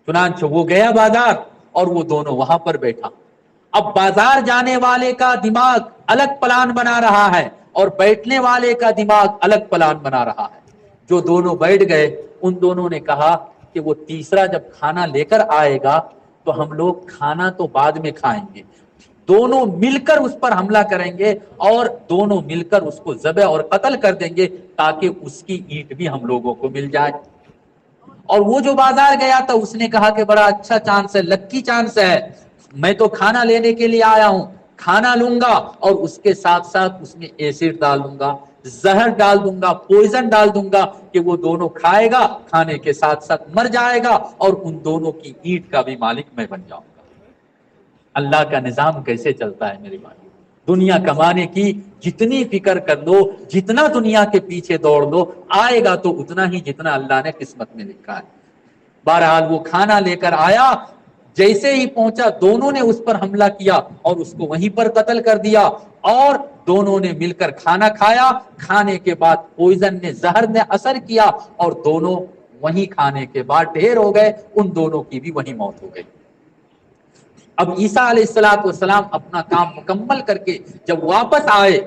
چنانچہ وہ گیا بازار اور وہ دونوں وہاں پر بیٹھا۔ اب بازار جانے والے کا دماغ الگ پلان بنا رہا ہے اور بیٹھنے والے کا دماغ الگ پلان بنا رہا ہے۔ جو دونوں بیٹھ گئے ان دونوں نے کہا کہ وہ تیسرا جب کھانا لے کر آئے گا تو ہم لوگ کھانا تو بعد میں کھائیں گے، دونوں مل کر اس پر حملہ کریں گے اور دونوں مل کر اس کو ذبح اور قتل کر دیں گے تاکہ اس کی اینٹ بھی ہم لوگوں کو مل جائے۔ اور وہ جو بازار گیا تھا اس نے کہا کہ بڑا اچھا چانس ہے، لکی چانس ہے، میں تو کھانا لینے کے لیے آیا ہوں، کھانا لوں گا اور اس کے ساتھ ساتھ اس میں ایسڈ ڈال دوں گا، زہر ڈال دوں گا، پوائزن ڈال دوں گا کہ وہ دونوں کھائے گا، کھانے کے ساتھ ساتھ مر جائے گا اور ان دونوں کی اینٹ کا بھی مالک میں بن جاؤں گا۔ اللہ کا نظام کیسے چلتا ہے میرے بھائی؟ دنیا کمانے کی جتنی فکر کر لو، جتنا دنیا کے پیچھے دوڑ لو، آئے گا تو اتنا ہی جتنا اللہ نے قسمت میں لکھا ہے۔ بہرحال وہ کھانا لے کر آیا، جیسے ہی پہنچا دونوں نے اس پر حملہ کیا اور اس کو وہیں پر قتل کر دیا، اور دونوں نے مل کر کھانا کھایا، کھانے کے بعد پوائزن نے، زہر نے اثر کیا اور دونوں وہیں کھانے کے بعد ڈھیر ہو گئے، ان دونوں کی بھی وہیں موت ہو گئی۔ اب عیسیٰ علیہ السلام اپنا کام مکمل کر کے جب واپس آئے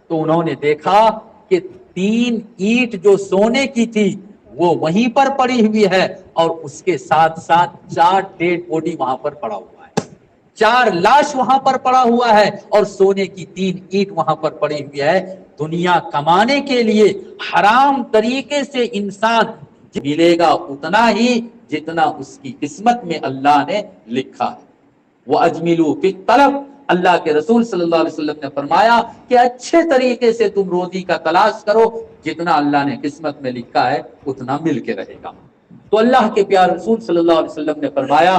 تو انہوں نے دیکھا کہ 3 اینٹ جو سونے کی تھی وہ وہیں پر پڑی ہوئی ہے اور اس کے ساتھ ساتھ 4 ڈیڈ باڈی وہاں پر پڑا ہوا ہے، 4 لاش وہاں پر پڑا ہوا ہے اور سونے کی 3 اینٹ وہاں پر پڑی ہوئی ہے۔ دنیا کمانے کے لیے حرام طریقے سے انسان ملے گا اتنا ہی جتنا اس کی قسمت میں اللہ نے لکھا ہے۔ وَأَجْمِلُوا فِي الطَّلَبِ، اللہ کے رسول صلی اللہ علیہ وسلم نے فرمایا کہ اچھے طریقے سے تم روزی کا تلاش کرو، جتنا اللہ نے قسمت میں لکھا ہے اتنا مل کے رہے گا۔ تو اللہ کے پیارے رسول صلی اللہ علیہ وسلم نے فرمایا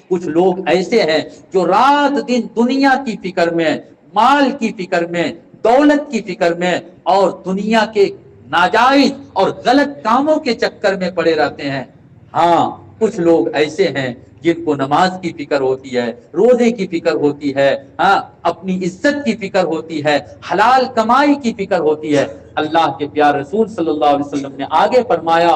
کچھ لوگ ایسے ہیں جو رات دن دنیا کی فکر میں، مال کی فکر میں، دولت کی فکر میں اور دنیا کے ناجائز اور غلط کاموں کے چکر میں پڑے رہتے ہیں۔ ہاں کچھ لوگ ایسے ہیں جن کو نماز کی فکر ہوتی ہے، روزے کی فکر ہوتی ہے، اپنی عزت کی فکر ہوتی ہے، حلال کمائی کی فکر ہوتی ہے۔ اللہ کے پیارے رسول صلی اللہ علیہ وسلم نے آگے فرمایا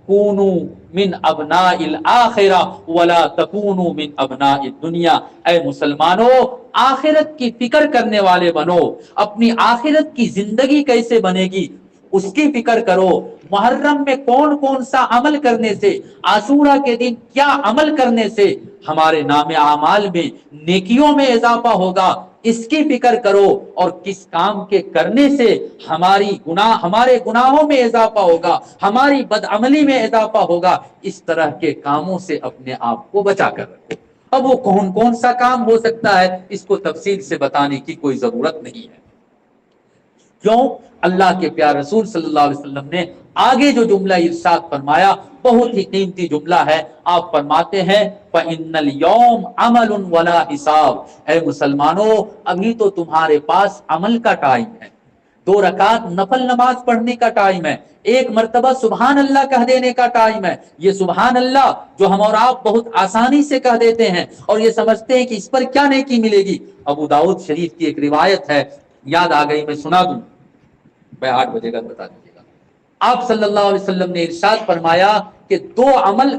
کونوا من ابناء الآخرہ ولا تکونوا من ابناء الدنیا، اے مسلمانوں آخرت کی فکر کرنے والے بنو، اپنی آخرت کی زندگی کیسے بنے گی اس کی فکر کرو۔ محرم میں کون کون سا عمل کرنے سے، عاشورہ کے دن کیا عمل کرنے سے ہمارے نام اعمال میں، نیکیوں میں اضافہ ہوگا، اس کی فکر کرو، اور کس کام کے کرنے سے ہمارے گناہوں میں اضافہ ہوگا، ہماری بدعملی میں اضافہ ہوگا، اس طرح کے کاموں سے اپنے آپ کو بچا کر رکھو۔ اب وہ کون کون سا کام ہو سکتا ہے اس کو تفصیل سے بتانے کی کوئی ضرورت نہیں ہے۔ کیوں؟ اللہ کے پیارے رسول صلی اللہ علیہ وسلم نے آگے جو جملہ ارشاد فرمایا بہت ہی قیمتی جملہ ہے۔ آپ فرماتے ہیں فَإِنَّ الْيَوْمَ عَمَلٌ وَلَا حِسَابٌ، اے مسلمانوں ابھی تو تمہارے پاس عمل کا ٹائم ہے، 2 رکعت نفل نماز پڑھنے کا ٹائم ہے، 1 مرتبہ سبحان اللہ کہہ دینے کا ٹائم ہے۔ یہ سبحان اللہ جو ہم اور آپ بہت آسانی سے کہہ دیتے ہیں اور یہ سمجھتے ہیں کہ اس پر کیا نیکی ملے گی۔ ابو داؤد شریف کی ایک روایت ہے، یاد آ گئی میں سنا دوں، میں 8 بجے کا بتا دیجیے گا۔ آپ صلی اللہ علیہ وسلم نے ارشاد فرمایا کہ 2 عمل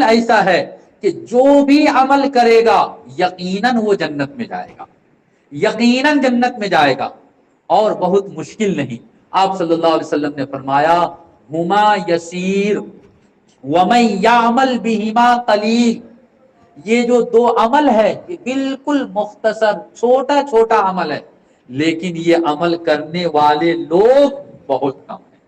ایسا ہے کہ جو بھی عمل کرے گا یقیناً وہ جنت میں جائے گا، یقیناً جنت میں جائے گا، اور بہت مشکل نہیں۔ آپ صلی اللہ علیہ وسلم نے فرمایا ہما یسیر وَمَن يَعْمَلْ بِهِمَا قَلِيلٌ، یہ جو دو عمل ہے یہ بالکل مختصر چھوٹا چھوٹا عمل ہے، لیکن یہ عمل کرنے والے لوگ بہت کم ہیں،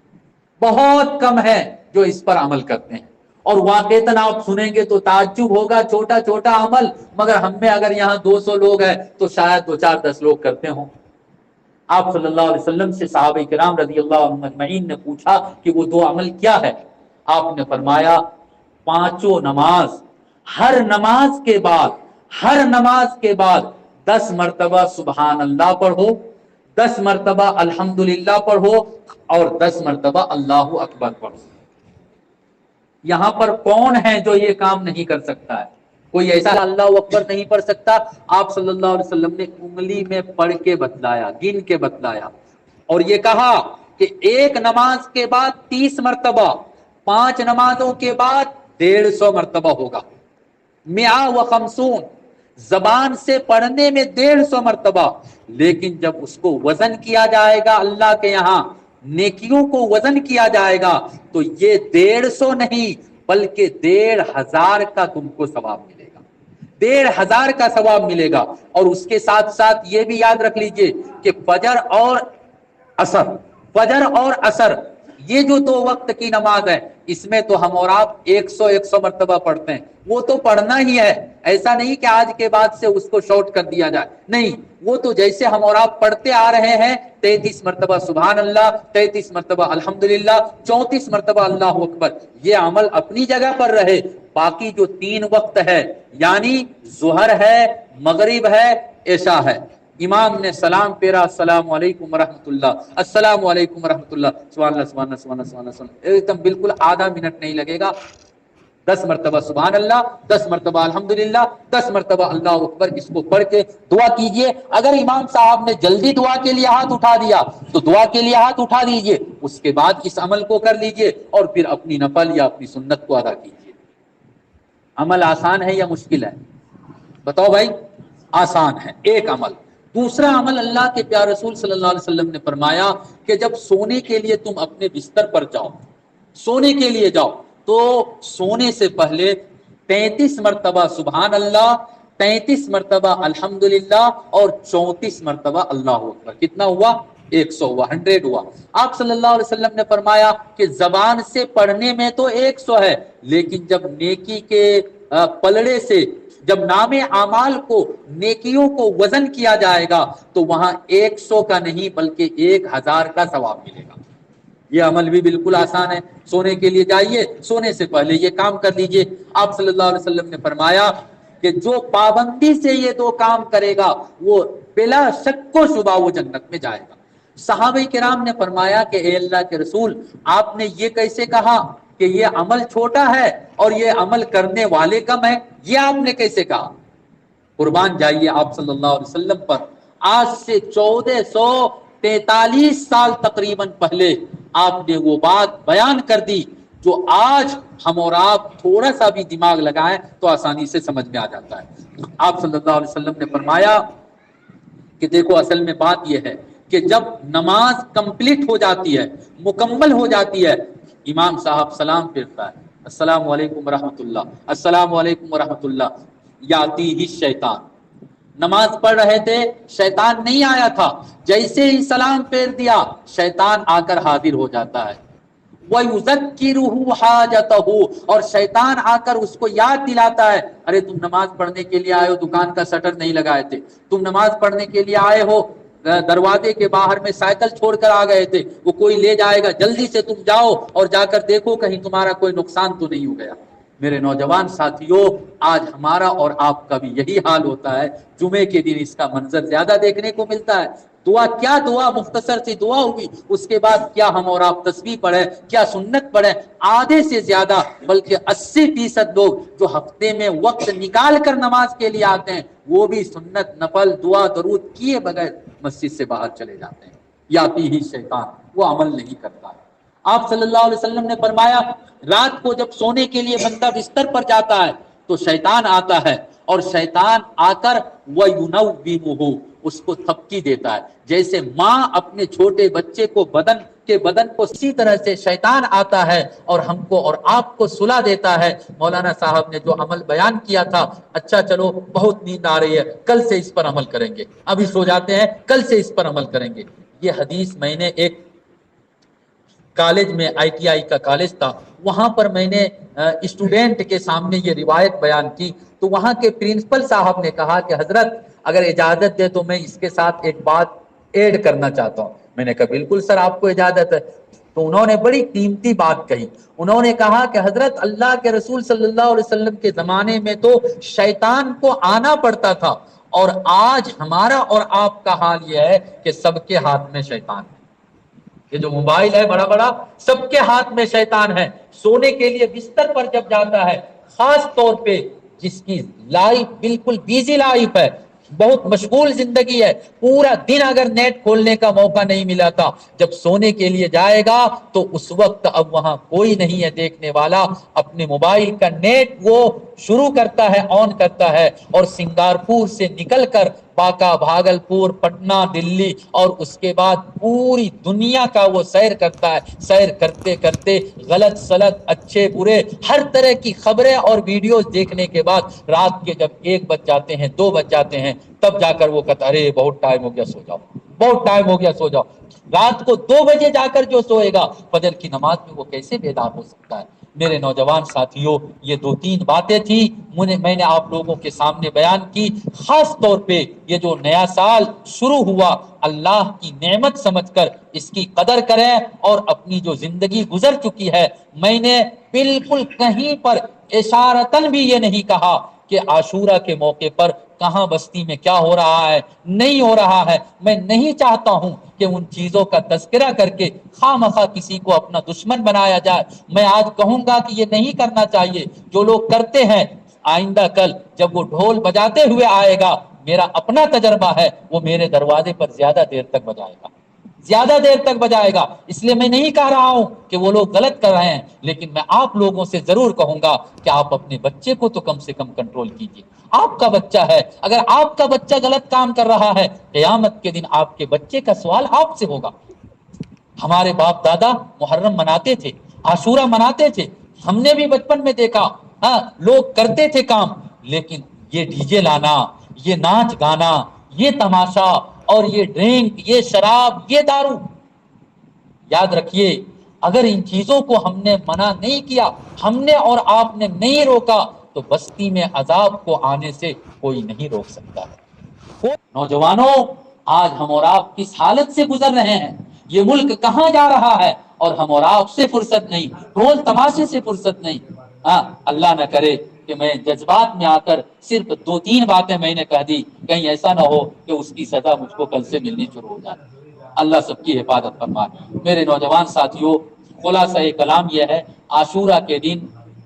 بہت کم ہے جو اس پر عمل کرتے ہیں۔ اور واقعتاً آپ سنیں گے تو تعجب ہوگا، چھوٹا چھوٹا عمل، مگر ہم میں اگر یہاں 200 لوگ ہیں تو شاید 2-4-10 لوگ کرتے ہوں۔ آپ صلی اللہ علیہ وسلم سے صحابہ کرام رضی اللہ عنہم اجمعین نے پوچھا کہ وہ دو عمل کیا ہے؟ آپ نے فرمایا پانچوں نماز، ہر نماز کے بعد 10 مرتبہ سبحان اللہ پڑھو، 10 مرتبہ الحمدللہ پڑھو، اور 10 مرتبہ اللہ اکبر پڑھو۔ یہاں پر کون ہے جو یہ کام نہیں کر سکتا ہے؟ کوئی ایسا اللہ اکبر نہیں پڑھ سکتا؟ آپ صلی اللہ علیہ وسلم نے انگلی میں پڑھ کے بتلایا، گن کے بتلایا، اور یہ کہا کہ ایک نماز کے بعد 30 مرتبہ، 5 نمازوں کے بعد 150 مرتبہ ہوگا۔ 150، زبان سے پڑھنے میں 150 مرتبہ، لیکن جب اس کو وزن کیا جائے گا اللہ کے یہاں، نیکیوں کو وزن کیا جائے گا، تو یہ 150 نہیں بلکہ 1500 کا تم کو ثواب ملے گا، 1500 کا ثواب ملے گا۔ اور اس کے ساتھ ساتھ یہ بھی یاد رکھ لیجئے کہ فجر اور عصر یہ جو 2 وقت کی نماز ہے، اس میں تو ہم اور آپ 100 مرتبہ پڑھتے ہیں، وہ تو پڑھنا ہی ہے، ایسا نہیں کہ آج کے بعد سے اس کو شارٹ کر دیا جائے، نہیں، وہ تو جیسے ہم اور آپ پڑھتے آ رہے ہیں، 33 مرتبہ سبحان اللہ، 33 مرتبہ الحمدللہ، 34 مرتبہ اللہ اکبر، یہ عمل اپنی جگہ پر رہے۔ باقی جو 3 وقت ہے، یعنی ظہر ہے، مغرب ہے، عشاء ہے، امام نے سلام پھیرا، السلام علیکم ورحمۃ اللہ، السلام علیکم ورحمۃ اللہ، سبحان اللہ سبحان اللہ سبحان اللہ سبحان اللہ، ایک دم بالکل آدھا منٹ نہیں لگے گا، 10 مرتبہ سبحان اللہ، 10 مرتبہ الحمدللہ، 10 مرتبہ اللہ اکبر، اس کو پڑھ کے دعا کیجئے۔ اگر امام صاحب نے جلدی دعا کے لیے ہاتھ اٹھا دیا تو دعا کے لیے ہاتھ اٹھا دیجئے، اس کے بعد اس عمل کو کر لیجئے، اور پھر اپنی نفل یا اپنی سنت کو ادا کیجئے۔ عمل آسان ہے یا مشکل ہے؟ بتاؤ بھائی، آسان ہے ایک عمل۔ دوسرا عمل، اللہ کے پیارے رسول صلی اللہ علیہ وسلم نے فرمایا کہ جب سونے کے لیے تم اپنے بستر پر جاؤ، سونے کے لیے جاؤ، تو سونے سے پہلے 33 مرتبہ سبحان اللہ، 33 مرتبہ الحمدللہ، اور 34 مرتبہ اللہ اکبر۔ کتنا ہوا؟ 100 ہوا، 100 ہوا۔ آپ صلی اللہ علیہ وسلم نے فرمایا کہ زبان سے پڑھنے میں تو 100 ہے، لیکن جب نیکی کے پلڑے سے، جب نام اعمال کو، نیکیوں کو وزن کیا جائے گا تو وہاں 100 کا نہیں بلکہ 1000 کا ثواب ملے گا۔ یہ عمل بھی بالکل آسان ہے۔ سونے کے لیے جائیے، سونے سے پہلے یہ کام کر لیجئے۔ آپ صلی اللہ علیہ وسلم نے فرمایا کہ جو پابندی سے یہ 2 کام کرے گا وہ بلا شک و شبہ وہ جنت میں جائے گا۔ صحابہ کرام نے فرمایا کہ اے اللہ کے رسول، آپ نے یہ کیسے کہا کہ یہ عمل چھوٹا ہے اور یہ عمل کرنے والے کم ہیں؟ یہ آپ نے کیسے کہا؟ قربان جائیے آپ صلی اللہ علیہ وسلم پر آج سے 1443 سال تقریباً پہلے آپ نے وہ بات بیان کر دی جو آج ہم اور آپ تھوڑا سا بھی دماغ لگائیں تو آسانی سے سمجھ میں آ جاتا ہے۔ آپ صلی اللہ علیہ وسلم نے فرمایا کہ دیکھو، اصل میں بات یہ ہے کہ جب نماز کمپلیٹ ہو جاتی ہے، مکمل ہو جاتی ہے، امام صاحب سلام پھیرتا ہے، السلام علیکم ورحمۃ اللہ، السلام علیکم ورحمۃ اللہ، یاتی ہی شیطان۔ نماز پڑھ رہے تھے، شیطان نہیں آیا تھا، جیسے ہی سلام پھیر دیا شیطان آ کر حاضر ہو جاتا ہے، وَيُذَكِّرُهُ حَاجَتَهُ، اور شیطان آ کر اس کو یاد دلاتا ہے، ارے تم نماز پڑھنے کے لیے آئے ہو، دکان کا شٹر نہیں لگائے تھے، تم نماز پڑھنے کے لیے آئے ہو، دروازے کے باہر میں سائیکل چھوڑ کر آ گئے تھے، وہ کوئی لے جائے گا، جلدی سے تم جاؤ اور جا کر دیکھو کہیں تمہارا کوئی نقصان تو نہیں ہو گیا۔ میرے نوجوان ساتھیوں، آج ہمارا اور آپ کا بھی یہی حال ہوتا ہے۔ جمعے کے دن اس کا منظر زیادہ دیکھنے کو ملتا ہے۔ دعا کیا دعا، مختصر سی دعا ہوئی، اس کے بعد کیا ہم اور آپ تسبیح پڑھیں، کیا سنت پڑھیں؟ آدھے سے زیادہ بلکہ 80% لوگ جو ہفتے میں وقت نکال کر نماز کے لیے آتے ہیں، وہ بھی سنت، نفل، دعا درود کیے بغیر مسجد سے باہر چلے جاتے ہیں۔ یاتی ہی شیطان، وہ عمل نہیں کرتا ہے۔ آپ صلی اللہ علیہ وسلم نے فرمایا رات کو جب سونے کے لیے بندہ بستر پر جاتا ہے تو شیطان آتا ہے، اور شیطان آ کر وَيُنَوِّمُهُ، اس کو تھپکی دیتا ہے، جیسے ماں اپنے چھوٹے بچے کو بدن کہ بدن کو اسی طرح سے شیطان آتا ہے اور ہم کو اور آپ کو سلا دیتا ہے۔ مولانا صاحب نے جو عمل بیان کیا تھا، اچھا چلو بہت نیند آ رہی ہے، کل سے اس پر عمل کریں گے، ابھی سو جاتے ہیں، کل سے اس پر عمل کریں گے۔ یہ حدیث میں نے ایک کالج میں، آئی ٹی آئی کا کالج تھا، وہاں پر میں نے اسٹوڈنٹ کے سامنے یہ روایت بیان کی، تو وہاں کے پرنسپل صاحب نے کہا کہ حضرت اگر اجازت دے تو میں اس کے ساتھ ایک بات ایڈ کرنا چاہتا ہوں۔ میں نے کہا بالکل سر، آپ کو اجازت ہے۔ تو انہوں نے بڑی قیمتی بات کہی، انہوں نے کہا کہ حضرت اللہ کے رسول صلی اللہ علیہ وسلم کے زمانے میں تو شیطان کو آنا پڑتا تھا، اور آج ہمارا اور آپ کا حال یہ ہے کہ سب کے ہاتھ میں شیطان ہے۔ یہ جو موبائل ہے بڑا بڑا، سب کے ہاتھ میں شیطان ہے۔ سونے کے لیے بستر پر جب جاتا ہے، خاص طور پہ جس کی لائف بالکل بیزی لائف ہے، بہت مشغول زندگی ہے، پورا دن اگر نیٹ کھولنے کا موقع نہیں ملا تھا، جب سونے کے لیے جائے گا تو اس وقت اب وہاں کوئی نہیں ہے دیکھنے والا، اپنے موبائل کا نیٹ وہ شروع کرتا ہے، آن کرتا ہے، اور سنگارپور سے نکل کر باکا، بھاگلپور، پٹنہ، دلی، اور اس کے بعد پوری دنیا کا وہ سیر کرتا ہے۔ سیر کرتے کرتے غلط سلط، اچھے برے، ہر طرح کی خبریں اور ویڈیوز دیکھنے کے بعد رات کے جب 1 بج جاتے ہیں، 2 بج جاتے ہیں، تب جا کر وہ کہتا ہے ارے بہت ٹائم ہو گیا، سو جاؤ، بہت ٹائم ہو گیا، سو جاؤ۔ رات کو 2 بجے جا کر جو سوئے گا، فجر کی نماز میں وہ کیسے بیدار ہو سکتا ہے؟ میرے نوجوان ساتھیوں، یہ 2-3 باتیں تھی میں نے آپ لوگوں کے سامنے بیان کی۔ خاص طور پہ یہ جو نیا سال شروع ہوا، اللہ کی نعمت سمجھ کر اس کی قدر کریں، اور اپنی جو زندگی گزر چکی ہے، میں نے بالکل کہیں پر اشارتاً بھی یہ نہیں کہا کہ عاشورہ کے موقع پر کہاں بستی میں کیا ہو رہا ہے، نہیں ہو رہا ہے۔ میں نہیں چاہتا ہوں کہ ان چیزوں کا تذکرہ کر کے خواہ کسی کو اپنا دشمن بنایا جائے۔ میں آج کہوں گا کہ یہ نہیں کرنا چاہیے۔ جو لوگ کرتے ہیں، آئندہ کل جب وہ ڈھول بجاتے ہوئے آئے گا، میرا اپنا تجربہ ہے، وہ میرے دروازے پر زیادہ دیر تک بجائے گا، زیادہ دیر تک بجائے گا۔ اس لیے میں نہیں کہہ رہا ہوں کہ وہ لوگ غلط کر رہے ہیں، لیکن میں آپ لوگوں سے ضرور کہوں گا کہ آپ اپنے بچے کو تو کم سے کم کنٹرول کیجیے۔ آپ کا بچہ ہے، اگر آپ کا بچہ غلط کام کر رہا ہے، قیامت کے دن آپ کے بچے کا سوال آپ سے ہوگا۔ ہمارے باپ دادا محرم مناتے تھے، عاشورہ مناتے تھے، ہم نے بھی بچپن میں دیکھا، ہاں لوگ کرتے تھے کام، لیکن یہ ڈی جے لانا، یہ ناچ گانا، یہ تماشا، اور یہ ڈرنک، یہ شراب، یہ دارو، یاد رکھیے اگر ان چیزوں کو ہم نے منع نہیں کیا، ہم نے اور آپ نے نہیں روکا، تو بستی میں عذاب کو آنے سے کوئی نہیں روک سکتا ہے۔ نوجوانوں، آج ہم اور آپ کس حالت سے گزر رہے ہیں، یہ ملک کہاں جا رہا ہے، اور ہم اور آپ سے فرصت نہیں، ڈھول تماشے سے فرصت نہیں۔ ہاں اللہ نہ کرے کہ میں جذبات میں آ کر صرف 2-3 باتیں میں نے کہہ دی، کہیں ایسا نہ ہو کہ اس کی سزا مجھ کو کل سے ملنی شروع ہو جائے۔ اللہ سب کی حفاظت فرمائے۔ میرے نوجوان ساتھیوں، خلاصہ کلام یہ ہے، عاشورہ کے دن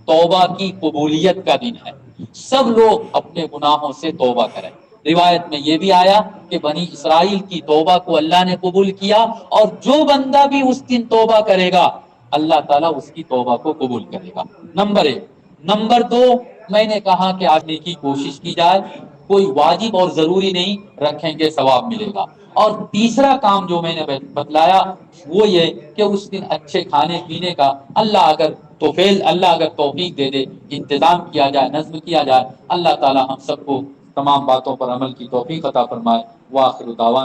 توبہ کی قبولیت کا دن ہے۔ سب لوگ اپنے گناہوں سے توبہ کریں۔ روایت میں یہ بھی آیا کہ بنی اسرائیل کی توبہ کو اللہ نے قبول کیا، اور جو بندہ بھی اس دن توبہ کرے گا، اللہ تعالیٰ اس کی توبہ کو قبول کرے گا۔ نمبر 1۔ نمبر 2، میں نے کہا کہ آنے کی کوشش کی جائے، کوئی واجب اور ضروری نہیں، رکھیں گے ثواب ملے گا۔ اور تیسرا کام جو میں نے بتلایا وہ یہ کہ اس دن اچھے کھانے پینے کا اللہ اگر توفیق دے دے، انتظام کیا جائے، نظم کیا جائے۔ اللہ تعالی ہم سب کو تمام باتوں پر عمل کی توفیق عطا فرمائے۔ وآخر دعوانا